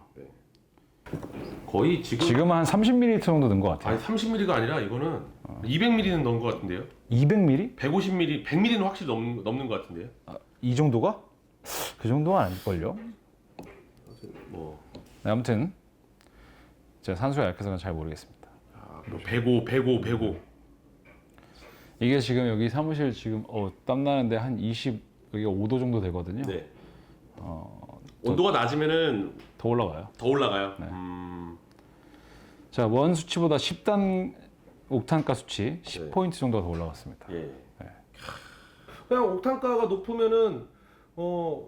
Speaker 1: 거의
Speaker 3: 지금은 한 30ml 정도 넣은 것 같아요.
Speaker 1: 아니 30ml가 아니라 이거는 200ml는 넣은 것 같은데요.
Speaker 3: 200ml?
Speaker 1: 150ml, 100ml는 확실히 넘는 것 같은데요.
Speaker 3: 이 정도가? 그 정도는 아닐걸요?
Speaker 1: 뭐
Speaker 3: 네, 아무튼 제가 산수가 약해서 잘 모르겠습니다.
Speaker 1: 뭐 105.
Speaker 3: 이게 지금 여기 사무실 지금 땀 나는데 한 25도 정도 되거든요.
Speaker 1: 네. 온도가 낮으면은
Speaker 3: 더 올라가요.
Speaker 1: 더 올라가요.
Speaker 3: 네. 자, 원 수치보다 10단 옥탄가 수치 10포인트 정도가 더 올라갔습니다.
Speaker 1: 예. 그냥 옥탄가가 높으면은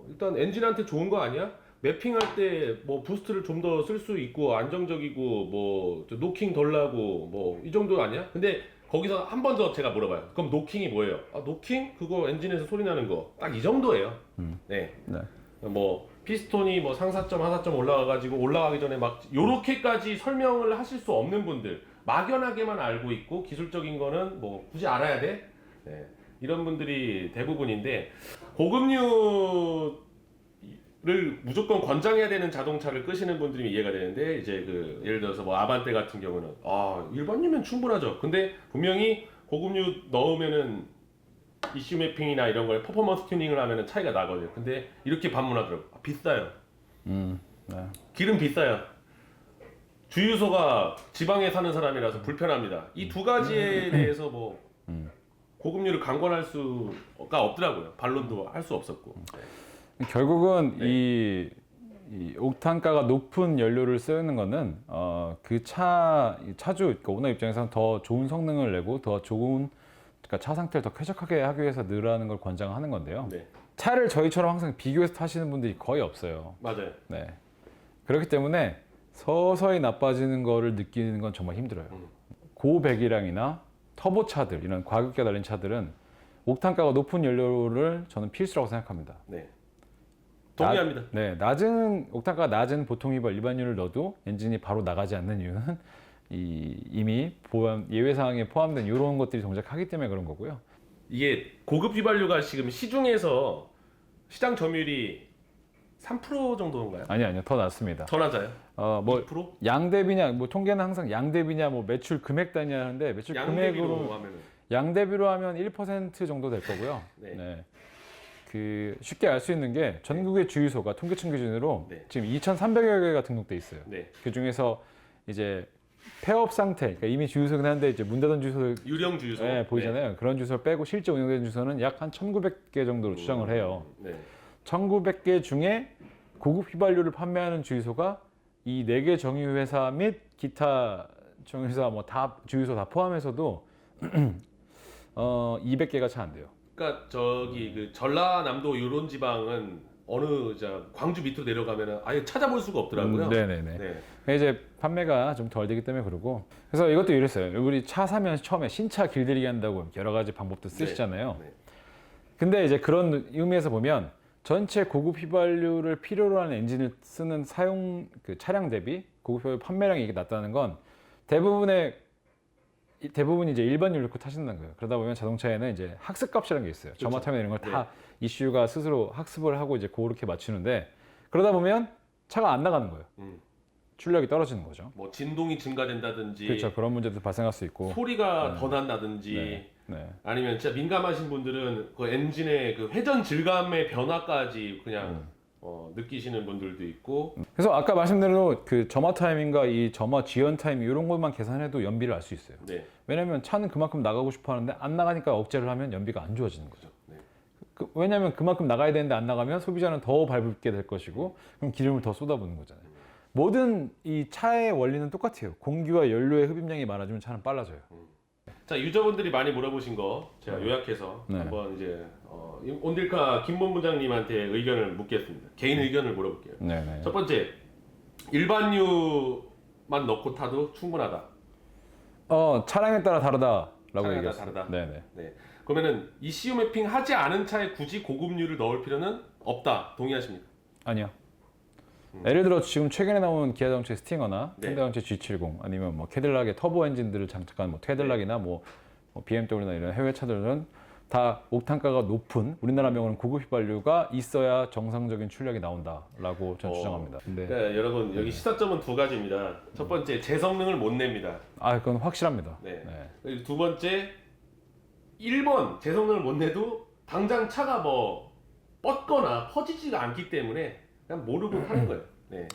Speaker 1: 일단 엔진한테 좋은 거 아니야? 매핑할 때 뭐 부스트를 좀 더 쓸 수 있고 안정적이고 뭐 노킹 덜 나고 뭐 이 정도 아니야? 근데 거기서 한 번 더 제가 물어봐요. 그럼 노킹이 뭐예요? 노킹? 그거 엔진에서 소리 나는 거 딱 이 정도예요. 네.
Speaker 3: 네.
Speaker 1: 뭐 피스톤이 뭐 상사점 하사점 올라가가지고 올라가기 전에 막 요렇게까지 설명을 하실 수 없는 분들, 막연하게만 알고 있고 기술적인 거는 뭐 굳이 알아야 돼? 네. 이런 분들이 대부분인데, 고급류를 무조건 권장해야 되는 자동차를 끄시는 분들이 이해가 되는데, 이제 그 예를 들어서 뭐 아반떼 같은 경우는 일반유면 충분하죠. 근데 분명히 고급류 넣으면은 이슈 매핑이나 이런 거에 퍼포먼스 튜닝을 하면은 차이가 나거든요. 근데 이렇게 반문하더라고요. 비싸요.
Speaker 3: 네.
Speaker 1: 기름 비싸요. 주유소가 지방에 사는 사람이라서 불편합니다. 이 두 가지에 대해서 뭐 고급류를 강권할 수가 없더라고요. 반론도 할 수 없었고.
Speaker 3: 결국은
Speaker 1: 네.
Speaker 3: 이 옥탄가가 높은 연료를 쓰는 거는 그 차주 그러니까 오너 입장에서는 더 좋은 성능을 내고 더 좋은, 그러니까 차 상태를 더 쾌적하게 하기 위해서 늘어나는 걸 권장하는 건데요.
Speaker 1: 네,
Speaker 3: 차를 저희처럼 항상 비교해서 타시는 분들이 거의 없어요.
Speaker 1: 맞아요.
Speaker 3: 네. 그렇기 때문에 서서히 나빠지는 거를 느끼는 건 정말 힘들어요. 고배기량이나 터보차들, 이런 과격하게 달린 차들은 옥탄가가 높은 연료를 저는 필수라고 생각합니다.
Speaker 1: 네, 동의합니다.
Speaker 3: 낮은 옥탄가가 낮은 보통 휘발 일반유를 넣어도 엔진이 바로 나가지 않는 이유는 이미 예외 사항에 포함된 이런 것들이 동작하기 때문에 그런 거고요.
Speaker 1: 이게 고급 휘발유가 지금 시중에서 시장 점유율이 3% 정도인가요?
Speaker 3: 아니요, 더 낮습니다.
Speaker 1: 더 낮아요?
Speaker 3: 뭐
Speaker 1: 2%?
Speaker 3: 양대비냐, 뭐 통계는 항상 양대비냐, 뭐 매출 금액 단위냐 하는데 매출
Speaker 1: 양대비로
Speaker 3: 금액으로
Speaker 1: 하면은
Speaker 3: 양대비로 하면 1% 정도 될 거고요.
Speaker 1: 네.
Speaker 3: 그 쉽게 알 수 있는 게 전국의 주유소가 통계청 기준으로
Speaker 1: 네.
Speaker 3: 지금 2,300여 개가 등록돼 있어요.
Speaker 1: 네.
Speaker 3: 그 중에서 이제 폐업 상태, 그러니까 이미 주유소긴 한데 이제 문 닫은 주소
Speaker 1: 유령 주유소.
Speaker 3: 보이잖아요. 그런 주소를 빼고 실제 운영되는 주소는 약 한 1,900개 정도로 추정을 해요.
Speaker 1: 네.
Speaker 3: 1,900개 중에 고급 휘발유를 판매하는 주유소가 이 4개 정유회사 및 기타 정유회사 뭐 다 주유소 다 포함해서도 200개가 채 안 돼요.
Speaker 1: 그러니까 저기 그 전라남도 요런 지방은 어느 광주 밑으로 내려가면은 아예 찾아볼 수가 없더라고요.
Speaker 3: 네네네.
Speaker 1: 네.
Speaker 3: 이제 판매가 좀 덜 되기 때문에 그러고, 그래서 이것도 이랬어요. 우리 차 사면 처음에 신차 길들이기 한다고 여러 가지 방법도 쓰시잖아요.
Speaker 1: 네.
Speaker 3: 근데 이제 그런 의미에서 보면 전체 고급 휘발유를 필요로 하는 엔진을 쓰는 그 차량 대비 고급 휘발유 판매량이 이게 낮다는 건 대부분이 이제 일반유를 넣고 타신다는 거예요. 그러다 보면 자동차에는 이제 학습값이라는 게 있어요.
Speaker 1: 그렇죠.
Speaker 3: 점화타면 이런 걸 다 이슈가 스스로 학습을 하고 이제 그렇게 맞추는데, 그러다 보면 차가 안 나가는 거예요. 출력이 떨어지는 거죠.
Speaker 1: 뭐 진동이 증가된다든지,
Speaker 3: 그렇죠. 그런 문제도 발생할 수 있고.
Speaker 1: 소리가 더 난다든지,
Speaker 3: 네.
Speaker 1: 아니면 진짜 민감하신 분들은 그 엔진의 그 회전 질감의 변화까지 그냥 느끼시는 분들도 있고.
Speaker 3: 그래서 아까 말씀드린 대로 그 점화 타임인가 이 점화 지연 타임 이런 것만 계산해도 연비를 알 수 있어요.
Speaker 1: 네.
Speaker 3: 왜냐면 차는 그만큼 나가고 싶어 하는데 안 나가니까 억제를 하면 연비가 안 좋아지는 거죠.
Speaker 1: 네.
Speaker 3: 왜냐면 그만큼 나가야 되는데 안 나가면 소비자는 더 밟게 될 것이고, 그럼 기름을 더 쏟아붓는 거잖아요. 모든 이 차의 원리는 똑같아요. 공기와 연료의 흡입량이 많아지면 차는 빨라져요.
Speaker 1: 자, 유저분들이 많이 물어보신 거 제가 요약해서
Speaker 3: 네.
Speaker 1: 한번 이제 온딜카 김본 부장님한테 의견을 묻겠습니다. 개인 의견을 물어볼게요.
Speaker 3: 네네.
Speaker 1: 첫 번째, 일반유만 넣고 타도 충분하다.
Speaker 3: 차량에 따라 다르다라고
Speaker 1: 차량에
Speaker 3: 얘기했어요.
Speaker 1: 따라 다르다.
Speaker 3: 네네.
Speaker 1: 네. 그러면은 ECU 매핑 하지 않은 차에 굳이 고급유를 넣을 필요는 없다. 동의하십니까?
Speaker 3: 아니요. 예를 들어 지금 최근에 나온 기아 자동차의 스팅어나
Speaker 1: 네.
Speaker 3: 현대 자동차 G70 아니면 뭐 캐딜락의 터보 엔진들을 장착한 뭐 캐딜락이나 뭐 BMW나 이런 해외 차들은 다 옥탄가가 높은 우리나라 명으로는 고급 휘발유가 있어야 정상적인 출력이 나온다라고 저는 주장합니다. 근데
Speaker 1: 그러니까 여러분 여기 시사점은 두 가지입니다. 첫 번째 제 성능을 못 냅니다.
Speaker 3: 그건 확실합니다.
Speaker 1: 네.
Speaker 3: 네.
Speaker 1: 그리고 두 번째 1번 제 성능을 못 내도 당장 차가 뭐 뻗거나 퍼지지가 않기 때문에 그냥 모르고 하는 거예요. 네.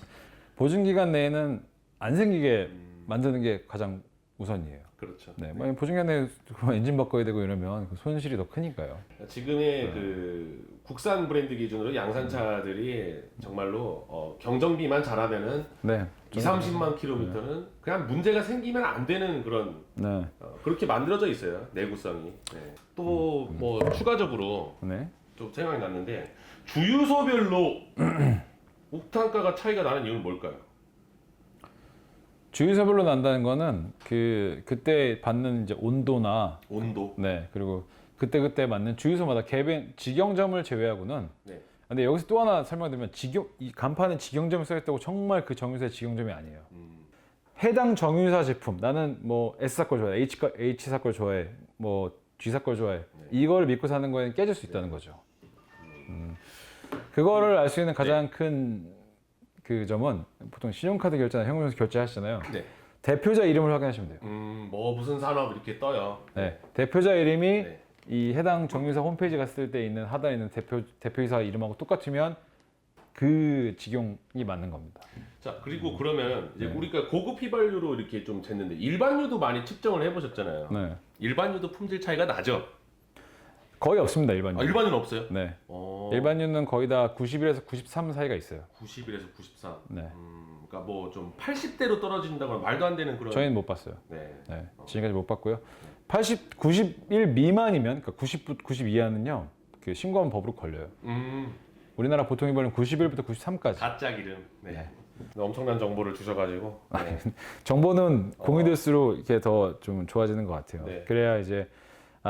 Speaker 3: 보증 기간 내에는 안 생기게 만드는 게 가장 우선이에요.
Speaker 1: 그렇죠.
Speaker 3: 네, 만약 보증 기간 내에 엔진 바꿔야 되고 이러면 그 손실이 더 크니까요.
Speaker 1: 지금의 그 국산 브랜드 기준으로 양산차들이 정말로 경정비만 잘하면은
Speaker 3: 네,
Speaker 1: 2~30만 킬로미터는 그냥 문제가 생기면 안 되는 그런
Speaker 3: 네,
Speaker 1: 그렇게 만들어져 있어요. 내구성이. 네. 또 뭐 추가적으로
Speaker 3: 네.
Speaker 1: 좀 생각이 났는데 주유소별로 옥탄가가 차이가 나는 이유는 뭘까요?
Speaker 3: 주유소별로 난다는 거는 그때 받는 이제 온도나
Speaker 1: 온도.
Speaker 3: 네, 그리고 그때 맞는 주유소마다 개별 직영점을 제외하고는.
Speaker 1: 네.
Speaker 3: 근데 여기서 또 하나 설명드리면 이 간판에 직영점이 써 있다고 정말 그 정유사의 직영점이 아니에요. 해당 정유사 제품, 나는 뭐 S사 걸 좋아해, H사 걸 좋아해, 뭐 G사 걸 좋아해, 이걸 믿고 사는 거에는 깨질 수 있다는 거죠. 그거를 알 수 있는 가장 큰 그 점은 보통 신용카드 결제나 현금에서 결제하시잖아요.
Speaker 1: 네.
Speaker 3: 대표자 이름을 확인하시면 돼요.
Speaker 1: 뭐 무슨 산업 이렇게 떠요.
Speaker 3: 네, 대표자 이름이
Speaker 1: 네.
Speaker 3: 이 해당 정유사 홈페이지 갔을 때 있는 하단에 있는 대표이사 이름하고 똑같으면 그 직용이 맞는 겁니다.
Speaker 1: 자 그리고 그러면 이제
Speaker 3: 네.
Speaker 1: 우리가 고급 휘발유로 이렇게 좀 쟀는데 일반유도 많이 측정을 해보셨잖아요.
Speaker 3: 네,
Speaker 1: 일반유도 품질 차이가 나죠?
Speaker 3: 거의 없습니다 일반유.
Speaker 1: 일반유는 없어요?
Speaker 3: 네, 일반유는 거의 다 91에서 93 사이가 있어요.
Speaker 1: 91에서 93.
Speaker 3: 네,
Speaker 1: 그러니까 뭐 좀 80대로 떨어진다거나 말도 안 되는 그런.
Speaker 3: 저희는 못 봤어요.
Speaker 1: 네.
Speaker 3: 네, 지금까지 못 봤고요. 91 미만이면, 그러니까 90 이하는요, 그 신고하면 법으로 걸려요. 우리나라 보통 휘발유는 91부터 93까지.
Speaker 1: 가짜 기름. 네.
Speaker 3: 네.
Speaker 1: 엄청난 정보를 주셔가지고. 네.
Speaker 3: 정보는 공유될수록 이렇게 더 좀 좋아지는 것 같아요.
Speaker 1: 네.
Speaker 3: 그래야 이제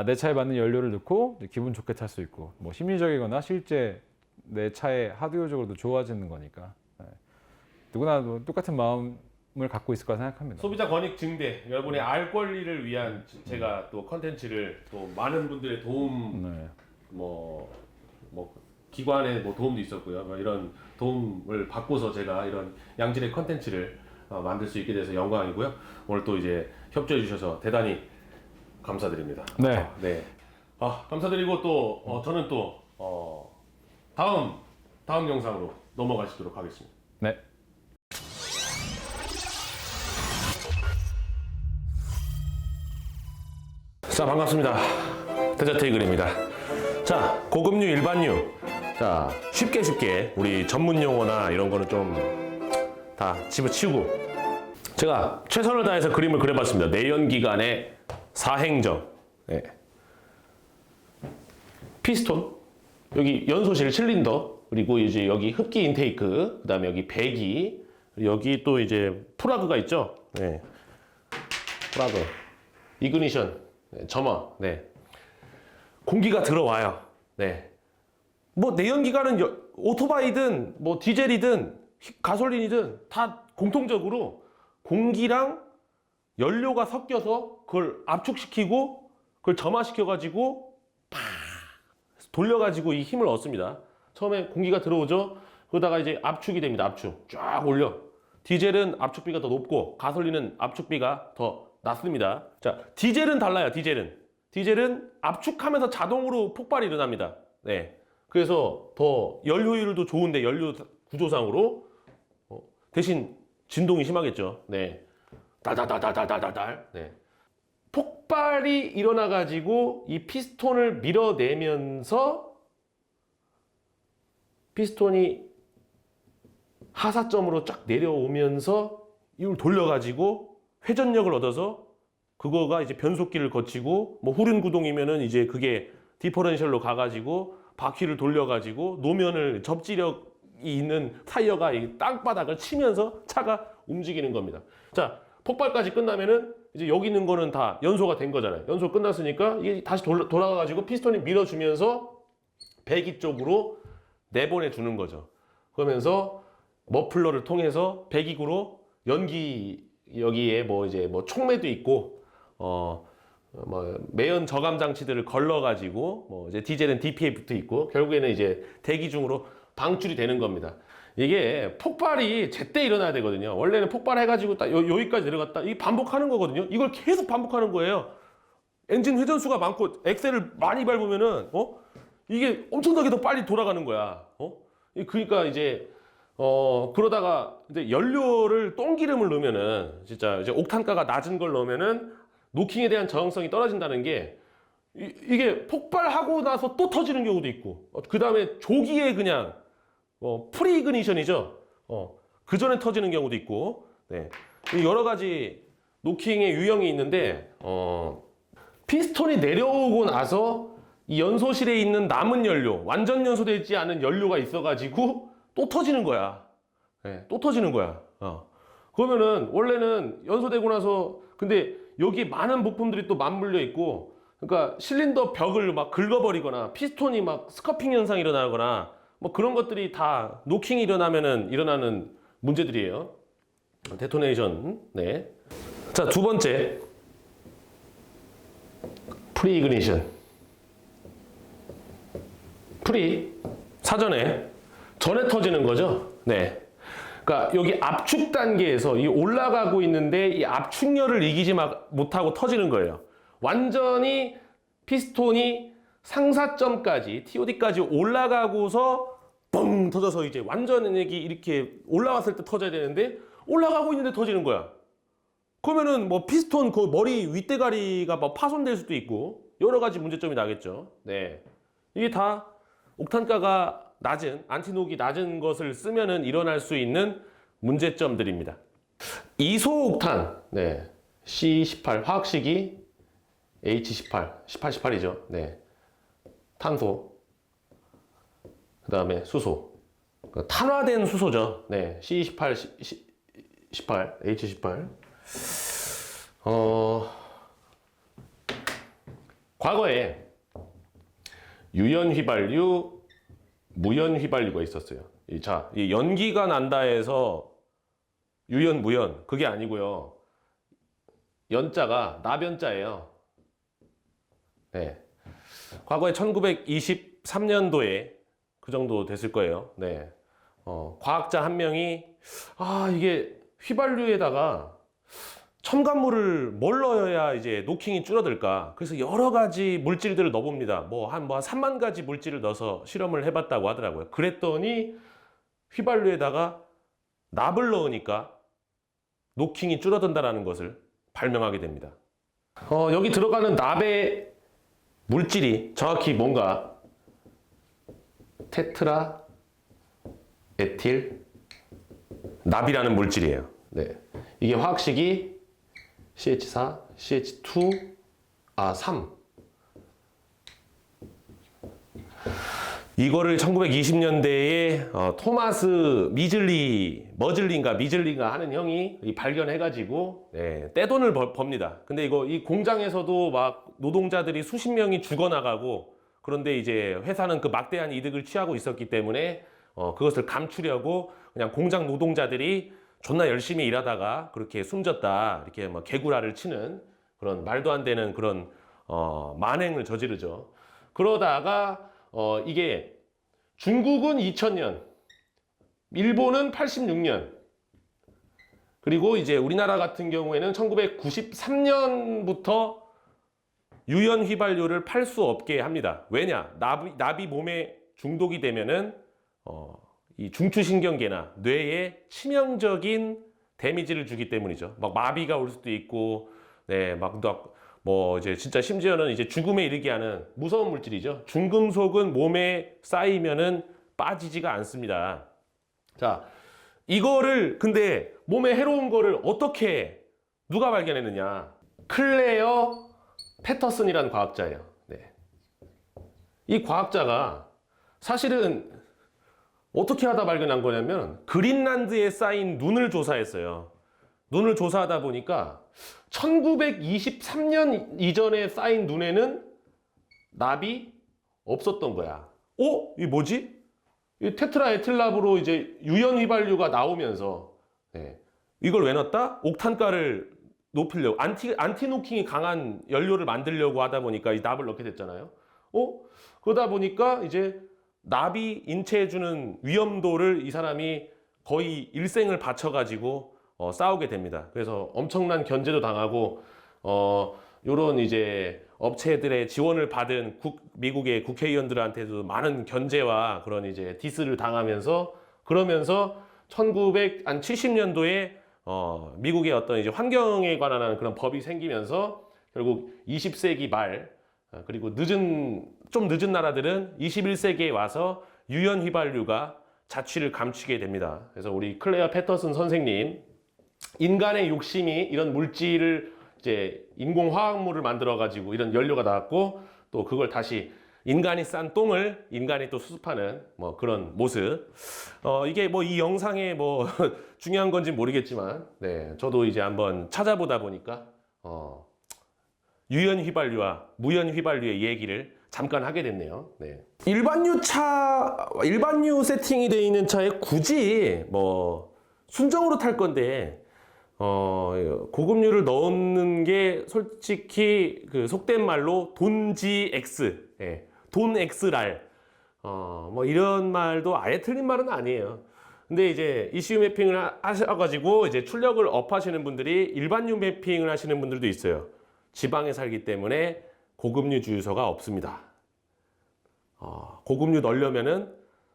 Speaker 3: 내 차에 맞는 연료를 넣고 이제 기분 좋게 탈 수 있고, 뭐 심리적이거나 실제 내 차의 하드웨어적으로도 좋아지는 거니까. 네. 누구나 뭐 똑같은 마음을 갖고 있을 거라 생각합니다.
Speaker 1: 소비자 권익 증대, 여러분의 알 권리를 위한 제가 또 컨텐츠를 또 많은 분들의 도움,
Speaker 3: 네.
Speaker 1: 뭐 기관의 뭐 도움도 있었고요. 뭐 이런 도움을 받고서 제가 이런 양질의 컨텐츠를 만들 수 있게 돼서 영광이고요. 오늘 또 이제 협조해 주셔서 대단히 감사드립니다.
Speaker 3: 네.
Speaker 1: 네. 감사드리고 또 저는 또 다음 영상으로 넘어가시도록 하겠습니다.
Speaker 3: 네.
Speaker 1: 자, 반갑습니다. 데저테이글입니다. 자, 고급류, 일반류. 자, 쉽게 우리 전문 용어나 이런 거는 좀 다 집어치우고 제가 최선을 다해서 그림을 그려봤습니다. 내연기관의 사행정. 네. 피스톤, 여기 연소실 실린더, 그리고 이제 여기 흡기 인테이크, 그 다음에 여기 배기, 여기 또 이제 플러그가 있죠. 네. 플러그, 이그니션, 네, 점화, 네. 공기가 들어와요. 네. 뭐 내연기관은 오토바이든 뭐 디젤이든 가솔린이든 다 공통적으로 공기랑 연료가 섞여서 그걸 압축시키고 그걸 점화시켜가지고 팍 돌려가지고 이 힘을 얻습니다. 처음에 공기가 들어오죠. 그러다가 이제 압축이 됩니다. 압축 쫙 올려. 디젤은 압축비가 더 높고 가솔린은 압축비가 더 낮습니다. 자, 디젤은 달라요. 디젤은 압축하면서 자동으로 폭발이 일어납니다. 네. 그래서 더 연료율도 좋은데 연료 구조상으로 대신 진동이 심하겠죠. 네. 달달달달달달달. 네. 폭발이 일어나 가지고 이 피스톤을 밀어내면서 피스톤이 하사점으로 쫙 내려오면서 이걸 돌려가지고 회전력을 얻어서 그거가 이제 변속기를 거치고 뭐 후륜 구동이면은 이제 그게 디퍼런셜로 가가지고 바퀴를 돌려가지고 노면을 접지력이 있는 타이어가 이 땅바닥을 치면서 차가 움직이는 겁니다. 자, 폭발까지 끝나면은 이제 여기 있는 거는 다 연소가 된 거잖아요. 연소 끝났으니까 이게 다시 돌아가가지고 피스톤이 밀어주면서 배기 쪽으로 내보내 주는 거죠. 그러면서 머플러를 통해서 배기구로 연기 여기에 뭐 이제 뭐 촉매도 있고 뭐 매연 저감 장치들을 걸러가지고 뭐 이제 디젤은 DP에 붙어 있고 결국에는 이제 대기 중으로 방출이 되는 겁니다. 이게 폭발이 제때 일어나야 되거든요. 원래는 폭발해가지고 딱 여기까지 내려갔다 이 반복하는 거거든요. 이걸 계속 반복하는 거예요. 엔진 회전수가 많고 엑셀을 많이 밟으면은 이게 엄청나게 더 빨리 돌아가는 거야. 그러니까 이제 그러다가 이제 연료를 똥기름을 넣으면은 진짜 이제 옥탄가가 낮은 걸 넣으면은 노킹에 대한 저항성이 떨어진다는 게 이게 폭발하고 나서 또 터지는 경우도 있고 그 다음에 조기에 그냥 프리이그니션이죠. 그 전에 터지는 경우도 있고 네. 여러 가지 노킹의 유형이 있는데 피스톤이 내려오고 나서 이 연소실에 있는 남은 연료 완전 연소되지 않은 연료가 있어가지고 또 터지는 거야. 네, 또 터지는 거야. 그러면은 원래는 연소되고 나서 근데 여기 많은 부품들이 또 맞물려 있고 그러니까 실린더 벽을 막 긁어버리거나 피스톤이 막 스커핑 현상이 일어나거나 뭐 그런 것들이 다 노킹이 일어나면은 일어나는 문제들이에요. 데토네이션. 네. 자, 두 번째. 프리이그니션. 사전에 전에 터지는 거죠. 네. 그러니까 여기 압축 단계에서 이 올라가고 있는데 이 압축열을 이기지 못하고 터지는 거예요. 완전히 피스톤이 상사점까지 TOD까지 올라가고서 뻥 터져서 이제 완전히 이렇게 올라왔을 때 터져야 되는데 올라가고 있는데 터지는 거야. 그러면은 뭐 피스톤 그 머리 윗대가리가 뭐 파손될 수도 있고 여러 가지 문제점이 나겠죠. 네. 이게 다 옥탄가가 낮은 안티녹이 낮은 것을 쓰면은 일어날 수 있는 문제점들입니다. 이소옥탄, 네, C18 화학식이 H18, 18이죠. 네, 탄소, 그 다음에 수소, 탄화된 수소죠. 네, C18, 18, H18. 과거에 유연 휘발유, 무연 휘발유가 있었어요. 자, 이 연기가 난다 해서 유연, 무연 그게 아니고요. 연자가 나변자예요. 네. 과거에 1923년도에 그 정도 됐을 거예요. 네. 과학자 한 명이 이게 휘발유에다가 첨가물을 뭘 넣어야 이제 노킹이 줄어들까? 그래서 여러 가지 물질들을 넣어봅니다. 한 3만 가지 물질을 넣어서 실험을 해봤다고 하더라고요. 그랬더니 휘발유에다가 납을 넣으니까 노킹이 줄어든다는 것을 발명하게 됩니다. 여기 들어가는 납의 물질이 정확히 뭔가 테트라 에틸 납이라는 물질이에요. 네. 이게 화학식이 CH4, CH2, 3. 이거를 1920년대에 토마스 미즐리인가 하는 형이 발견해가지고 떼돈을 법니다. 근데 이 공장에서도 막 노동자들이 수십 명이 죽어나가고 그런데 이제 회사는 그 막대한 이득을 취하고 있었기 때문에 그것을 감추려고 그냥 공장 노동자들이 존나 열심히 일하다가 그렇게 숨졌다 이렇게 막 개구라를 치는 그런 말도 안 되는 그런 만행을 저지르죠. 그러다가 이게 중국은 2000년, 일본은 86년, 그리고 이제 우리나라 같은 경우에는 1993년부터 유연 휘발유를 팔 수 없게 합니다. 왜냐? 납이 몸에 중독이 되면은 이 중추신경계나 뇌에 치명적인 데미지를 주기 때문이죠. 막 마비가 올 수도 있고, 네, 이제 진짜 심지어는 이제 죽음에 이르게 하는 무서운 물질이죠. 중금속은 몸에 쌓이면은 빠지지가 않습니다. 자, 이거를 근데 몸에 해로운 거를 어떻게 누가 발견했느냐? 클레어 패터슨이라는 과학자예요. 네. 이 과학자가 사실은 어떻게 하다 발견한 거냐면 그린란드에 쌓인 눈을 조사했어요. 눈을 조사하다 보니까 1923년 이전에 쌓인 눈에는 납이 없었던 거야. 이게 뭐지? 이 테트라에틸납으로 이제 유연 휘발유가 나오면서 이걸 왜 넣었다? 옥탄가를 높이려고 안티노킹이 강한 연료를 만들려고 하다 보니까 이 납을 넣게 됐잖아요. 그러다 보니까 이제 납이 인체에 주는 위험도를 이 사람이 거의 일생을 바쳐가지고 싸우게 됩니다. 그래서 엄청난 견제도 당하고 요런 이제 업체들의 지원을 받은 미국의 국회의원들한테도 많은 견제와 그런 이제 디스를 당하면서 그러면서 1970년도에 미국의 어떤 이제 환경에 관한 그런 법이 생기면서 결국 20세기 말 그리고 좀 늦은 나라들은 21세기에 와서 유연 휘발유가 자취를 감추게 됩니다. 그래서 우리 클레어 패터슨 선생님, 인간의 욕심이 이런 물질을 이제 인공화학물을 만들어 가지고 이런 연료가 나왔고 또 그걸 다시 인간이 싼 똥을 인간이 또 수습하는 뭐 그런 모습. 이게 뭐 이 영상에 뭐 중요한 건지 모르겠지만, 네, 저도 이제 한번 찾아보다 보니까 유연 휘발유와 무연 휘발유의 얘기를 잠깐 하게 됐네요. 네. 일반유 세팅이 되어 있는 차에 굳이 뭐 순정으로 탈 건데 고급유를 넣는 게 솔직히 그 속된 말로 돈지 X, 예, 돈 X랄, 뭐 이런 말도 아예 틀린 말은 아니에요. 근데 이제 ECU 매핑을 하셔가지고 이제 출력을 업하시는 분들이 일반유 매핑을 하시는 분들도 있어요. 지방에 살기 때문에 고급유 주유소가 없습니다. 고급유 넣으려면은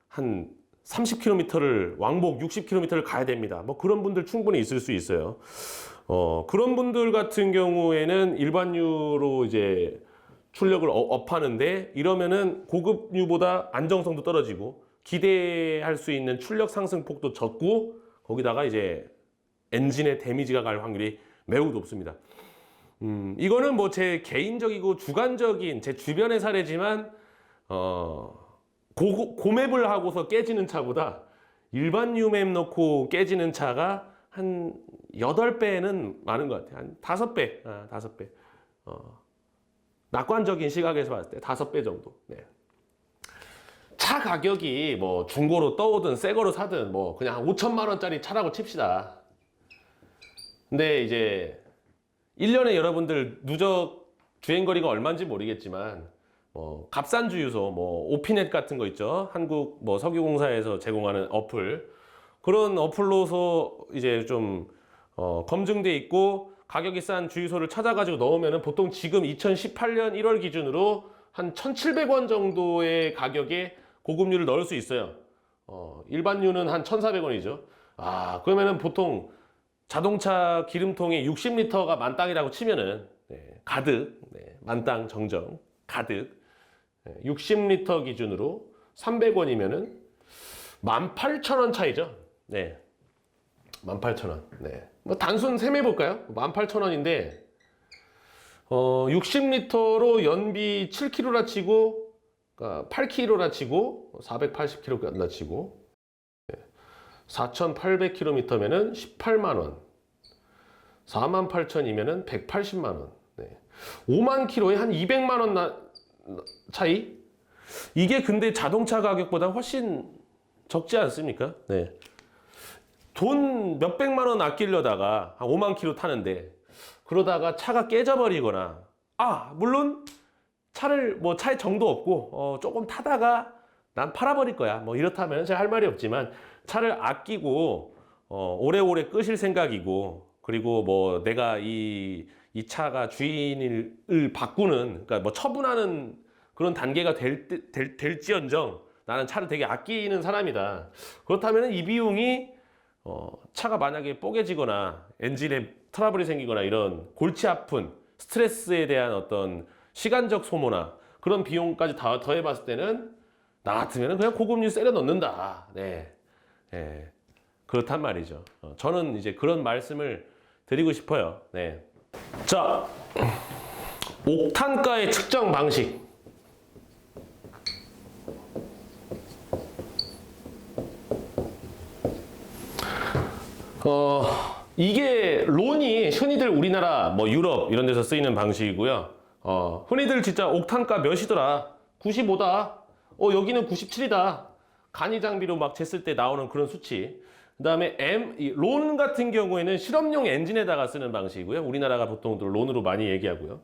Speaker 1: 한 30km를 왕복 60km를 가야 됩니다. 뭐 그런 분들 충분히 있을 수 있어요. 그런 분들 같은 경우에는 일반유로 이제 출력을 업하는데 이러면은 고급유보다 안정성도 떨어지고 기대할 수 있는 출력 상승폭도 적고 거기다가 이제 엔진에 데미지가 갈 확률이 매우 높습니다. 이거는 뭐 제 개인적이고 주관적인 제 주변의 사례지만 고맵을 하고서 깨지는 차보다 일반 유맵 넣고 깨지는 차가 한 8배는 많은 것 같아요. 한 5배, 5배. 낙관적인 시각에서 봤을 때 5배 정도. 네. 차 가격이 뭐 중고로 떠오든 새 거로 사든 뭐 그냥 한 5천만 원짜리 차라고 칩시다. 근데 이제 1년에 여러분들 누적 주행거리가 얼마인지 모르겠지만 값싼 주유소, 뭐 오피넷 같은 거 있죠. 한국 뭐 석유공사에서 제공하는 어플, 그런 어플로서 이제 좀 검증돼 있고 가격이 싼 주유소를 찾아가지고 넣으면은 보통 지금 2018년 1월 기준으로 한 1,700원 정도의 가격에 고급유를 넣을 수 있어요. 일반유는 한 1,400원이죠. 그러면은 보통 자동차 기름통에 60리터가 만땅이라고 치면은 가득, 만땅 정정 가득 60리터 기준으로 300원이면은 18,000원 차이죠. 네. 18,000원. 네. 뭐 단순 셈해 볼까요? 18,000원인데 60리터로 연비 7km라 치고 그러니까 8km라 치고 480km라 치고 4,800km면은 18만 원. 48,000이면은 180만 원. 네. 5만 킬로에 한 200만 원 차이? 이게 근데 자동차 가격보다 훨씬 적지 않습니까? 네. 돈 몇백만 원 아끼려다가 한 5만 킬로 타는데 그러다가 차가 깨져버리거나 물론 차를 뭐 차에 정도 없고 조금 타다가 난 팔아버릴 거야 뭐 이렇다면 제가 할 말이 없지만 차를 아끼고 오래오래 끄실 생각이고 그리고 뭐 내가 이 차가 주인을 바꾸는 그러니까 뭐 처분하는 그런 단계가 될지언정 나는 차를 되게 아끼는 사람이다. 그렇다면 이 비용이 차가 만약에 뽀개지거나 엔진에 트러블이 생기거나 이런 골치 아픈 스트레스에 대한 어떤 시간적 소모나 그런 비용까지 다 더해봤을 때는 나 같으면 그냥 고급유 세려 넣는다. 네. 네. 그렇단 말이죠. 저는 이제 그런 말씀을 드리고 싶어요. 네. 자, 옥탄가의 측정 방식. 이게 론이 흔히들 우리나라 뭐 유럽 이런 데서 쓰이는 방식이고요. 흔히들 진짜 옥탄가 몇이더라? 95다. 여기는 97이다. 간이 장비로 막 쟀을 때 나오는 그런 수치. 그다음에 론 같은 경우에는 실험용 엔진에다가 쓰는 방식이고요. 우리나라가 보통 론으로 많이 얘기하고요.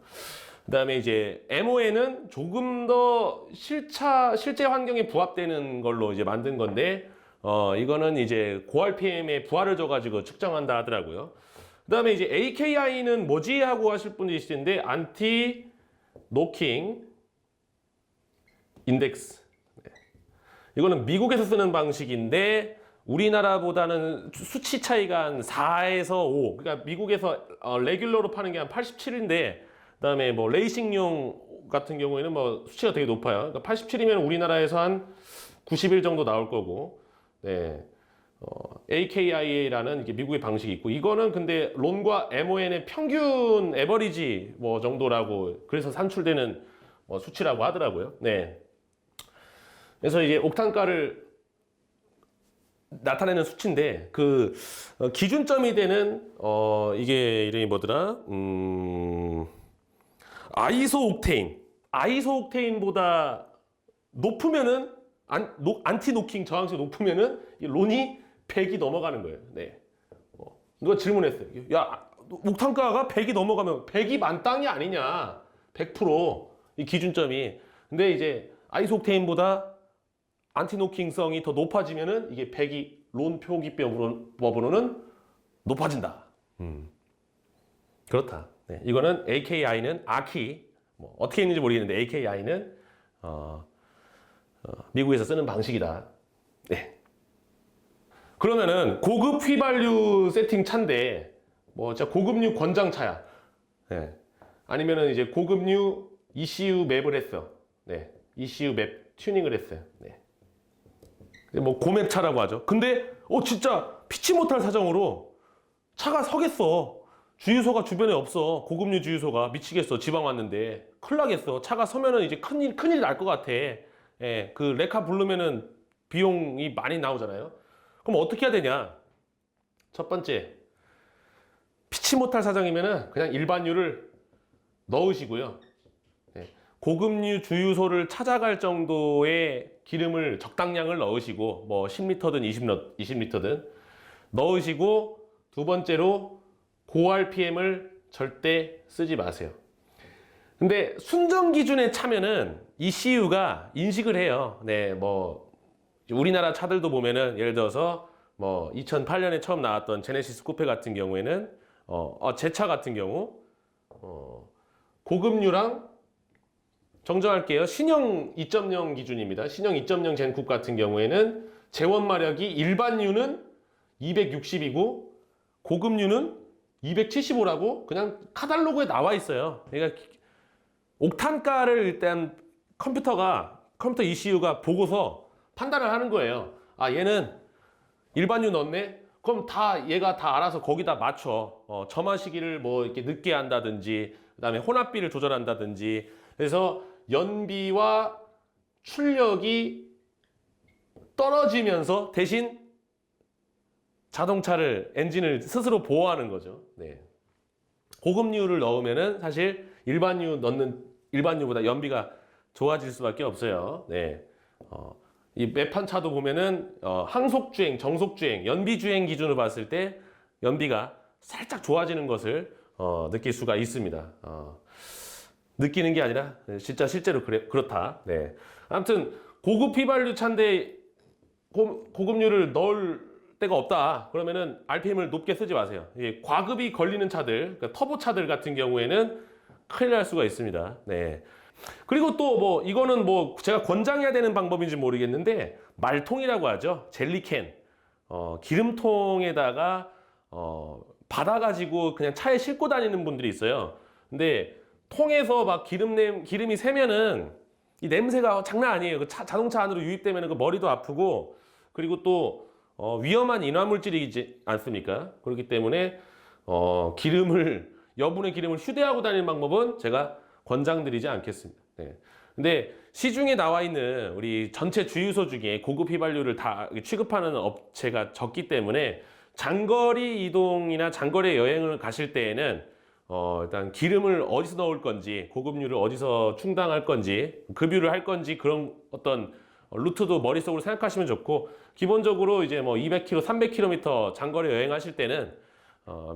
Speaker 1: 그다음에 이제 MON은 조금 더 실제 환경에 부합되는 걸로 이제 만든 건데, 이거는 이제 고RPM에 부하를 줘가지고 측정한다 하더라고요. 그다음에 이제 AKI는 뭐지 하고 하실 분이 있을 텐데, 안티 노킹 인덱스. 이거는 미국에서 쓰는 방식인데 우리나라보다는 수치 차이가 한 4에서 5. 그러니까 미국에서 레귤러로 파는 게 한 87인데, 그다음에 뭐 레이싱용 같은 경우에는 뭐 수치가 되게 높아요. 그러니까 87이면 우리나라에서 한 91 정도 나올 거고. 네. AKI라는 이게 미국의 방식이 있고, 이거는 근데 론과 MON의 평균 에버리지 뭐 정도라고, 그래서 산출되는 뭐 수치라고 하더라고요. 네. 그래서 이제 옥탄가를 나타내는 수치인데, 그 기준점이 되는 이게 이름이 뭐더라? 아이소 옥테인보다 높으면은 안티 노킹 저항性높으면은 이 론이 100이 넘어가는 거예요. 네. 누가 질문했어요. 야, 옥탄가가 100이 넘어가면 100이 만땅이 아니냐? 100%이 기준점이. 근데 이제 아이소 옥테인보다 안티 노킹성이 더 높아지면은 이게 100이 론 표기법으로는 높아진다. 그렇다. 네. 이거는 AKI는 아키, 뭐 어떻게 있는지 모르겠는데 AKI는 미국에서 쓰는 방식이다. 네. 그러면은 고급 휘발유 세팅 차인데 뭐 진짜 고급류 권장차야. 네. 아니면은 이제 고급류 ECU 맵을 했어. 네. ECU 맵 튜닝을 했어요. 네. 뭐 고맵 차라고 하죠. 근데 진짜 피치 못할 사정으로 차가 서겠어. 주유소가 주변에 없어. 고급류 주유소가. 미치겠어. 지방 왔는데 큰일 나겠어. 차가 서면은 이제 큰일 날 것 같아. 예, 그 레카 부르면은 비용이 많이 나오잖아요. 그럼 어떻게 해야 되냐? 첫 번째, 피치 못할 사정이면은 그냥 일반유를 넣으시고요. 예, 고급류 주유소를 찾아갈 정도의 기름을 적당량을 넣으시고, 뭐 10리터든 20리터든 넣으시고, 두 번째로 고RPM을 절대 쓰지 마세요. 근데 순정 기준에 차면은 ECU가 인식을 해요. 네, 뭐 우리나라 차들도 보면은 예를 들어서 뭐 2008년에 처음 나왔던 제네시스 쿠페 같은 경우에는 제 차 같은 경우 고급류랑 정정할게요. 신형 2.0 기준입니다. 신형 2.0 젠쿱 같은 경우에는 재원 마력이 일반유는 260이고 고급유는 275라고 그냥 카탈로그에 나와 있어요. 그러니까 옥탄가를 일단 컴퓨터 ECU가 보고서 판단을 하는 거예요. 아, 얘는 일반유 넣네? 그럼 얘가 다 알아서 거기다 맞춰. 점화 시기를 뭐 이렇게 늦게 한다든지, 그다음에 혼합비를 조절한다든지. 그래서 연비와 출력이 떨어지면서 대신 엔진을 스스로 보호하는 거죠. 네. 고급유를 넣으면은 사실 일반유보다 연비가 좋아질 수밖에 없어요. 네. 이 매판 차도 보면은 항속주행, 정속주행, 연비주행 기준으로 봤을 때 연비가 살짝 좋아지는 것을 느낄 수가 있습니다. 느끼는 게 아니라 진짜 실제로 그렇다. 네. 아무튼 고급 휘발유 차인데 고급유를 넣을 데가 없다. 그러면은 RPM을 높게 쓰지 마세요. 과급이 걸리는 차들, 그러니까 터보 차들 같은 경우에는 큰일 날 수가 있습니다. 네. 그리고 또 뭐 이거는 뭐 제가 권장해야 되는 방법인지 모르겠는데 말통이라고 하죠. 젤리캔. 기름통에다가 받아가지고 그냥 차에 싣고 다니는 분들이 있어요. 근데 통에서 막 기름이 새면은 이 냄새가 장난 아니에요. 그 자동차 안으로 유입되면 그 머리도 아프고, 그리고 또 위험한 인화물질이지 않습니까? 그렇기 때문에 여분의 기름을 휴대하고 다니는 방법은 제가 권장드리지 않겠습니다. 네. 근데 시중에 나와 있는 우리 전체 주유소 중에 고급 휘발유를 다 취급하는 업체가 적기 때문에 장거리 이동이나 장거리 여행을 가실 때에는 일단 기름을 어디서 넣을 건지, 고급유를 어디서 충당할 건지, 급유를 할 건지, 그런 어떤 루트도 머릿속으로 생각하시면 좋고 기본적으로 이제 뭐 200km, 300km 장거리 여행하실 때는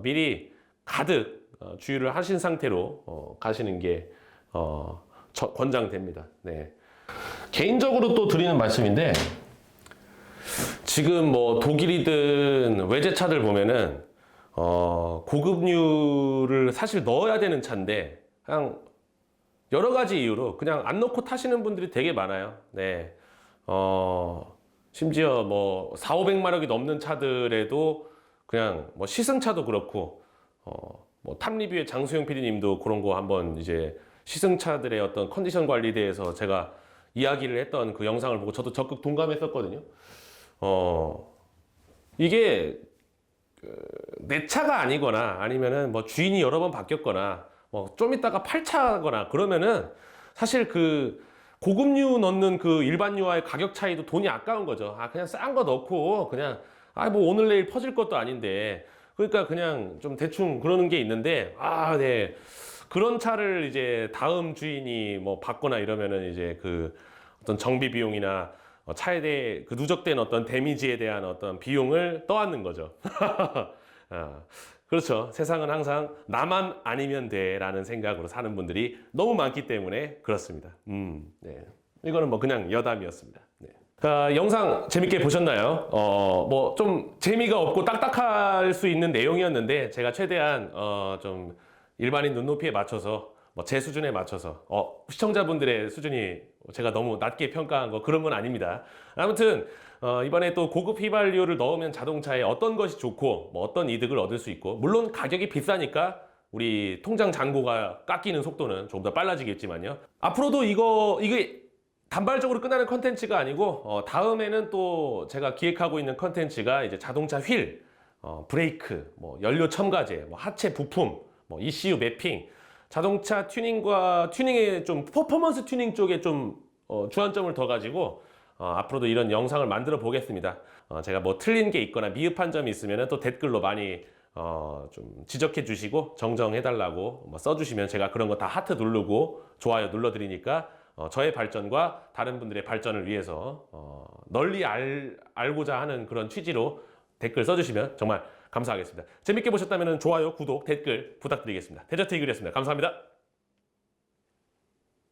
Speaker 1: 미리 가득 주유를 하신 상태로 가시는 게 권장됩니다. 네. 개인적으로 또 드리는 말씀인데 지금 뭐 독일이든 외제차들 보면은 고급류를 사실 넣어야 되는 차인데 그냥 여러 가지 이유로 그냥 안 넣고 타시는 분들이 되게 많아요. 네. 심지어 뭐 4,500마력이 넘는 차들에도 그냥 뭐 시승차도 그렇고 뭐 탑리뷰의 장수영 PD님도 그런 거 한번 이제 시승차들의 어떤 컨디션 관리에 대해서 제가 이야기를 했던 그 영상을 보고 저도 적극 동감했었거든요. 이게 내 차가 아니거나 아니면은 뭐 주인이 여러 번 바뀌었거나 뭐 좀 있다가 팔차거나 그러면은 사실 그 고급류 넣는 그 일반류와의 가격 차이도 돈이 아까운 거죠. 그냥 싼 거 넣고 그냥 뭐 오늘 내일 퍼질 것도 아닌데 그러니까 그냥 좀 대충 그러는 게 있는데 네. 그런 차를 이제 다음 주인이 뭐 받거나 이러면은 이제 그 어떤 정비 비용이나 차에 대해 그 누적된 어떤 데미지에 대한 어떤 비용을 떠안는 거죠. 그렇죠. 세상은 항상 나만 아니면 돼라는 생각으로 사는 분들이 너무 많기 때문에 그렇습니다. 네. 이거는 뭐 그냥 여담이었습니다. 네. 영상 재밌게 보셨나요? 뭐 좀 재미가 없고 딱딱할 수 있는 내용이었는데 제가 최대한 좀 일반인 눈높이에 맞춰서 뭐 제 수준에 맞춰서 시청자분들의 수준이 제가 너무 낮게 평가한 거 그런 건 아닙니다. 아무튼 이번에 또 고급 휘발유를 넣으면 자동차에 어떤 것이 좋고 뭐 어떤 이득을 얻을 수 있고 물론 가격이 비싸니까 우리 통장 잔고가 깎이는 속도는 조금 더 빨라지겠지만요. 앞으로도 이게 단발적으로 끝나는 컨텐츠가 아니고 다음에는 또 제가 기획하고 있는 컨텐츠가 이제 자동차 휠, 브레이크, 뭐 연료 첨가제, 뭐 하체 부품, 뭐 ECU 매핑, 자동차 튜닝의 좀 퍼포먼스 튜닝 쪽에 좀 주안점을 더 가지고 앞으로도 이런 영상을 만들어 보겠습니다. 제가 뭐 틀린 게 있거나 미흡한 점이 있으면 또 댓글로 많이 좀 지적해 주시고 정정해 달라고 써주시면 제가 그런 거 다 하트 누르고 좋아요 눌러 드리니까 저의 발전과 다른 분들의 발전을 위해서 널리 알고자 하는 그런 취지로 댓글 써주시면 정말 감사하겠습니다. 재밌게 보셨다면 좋아요, 구독, 댓글 부탁드리겠습니다. 데저트 이글이었습니다. 감사합니다.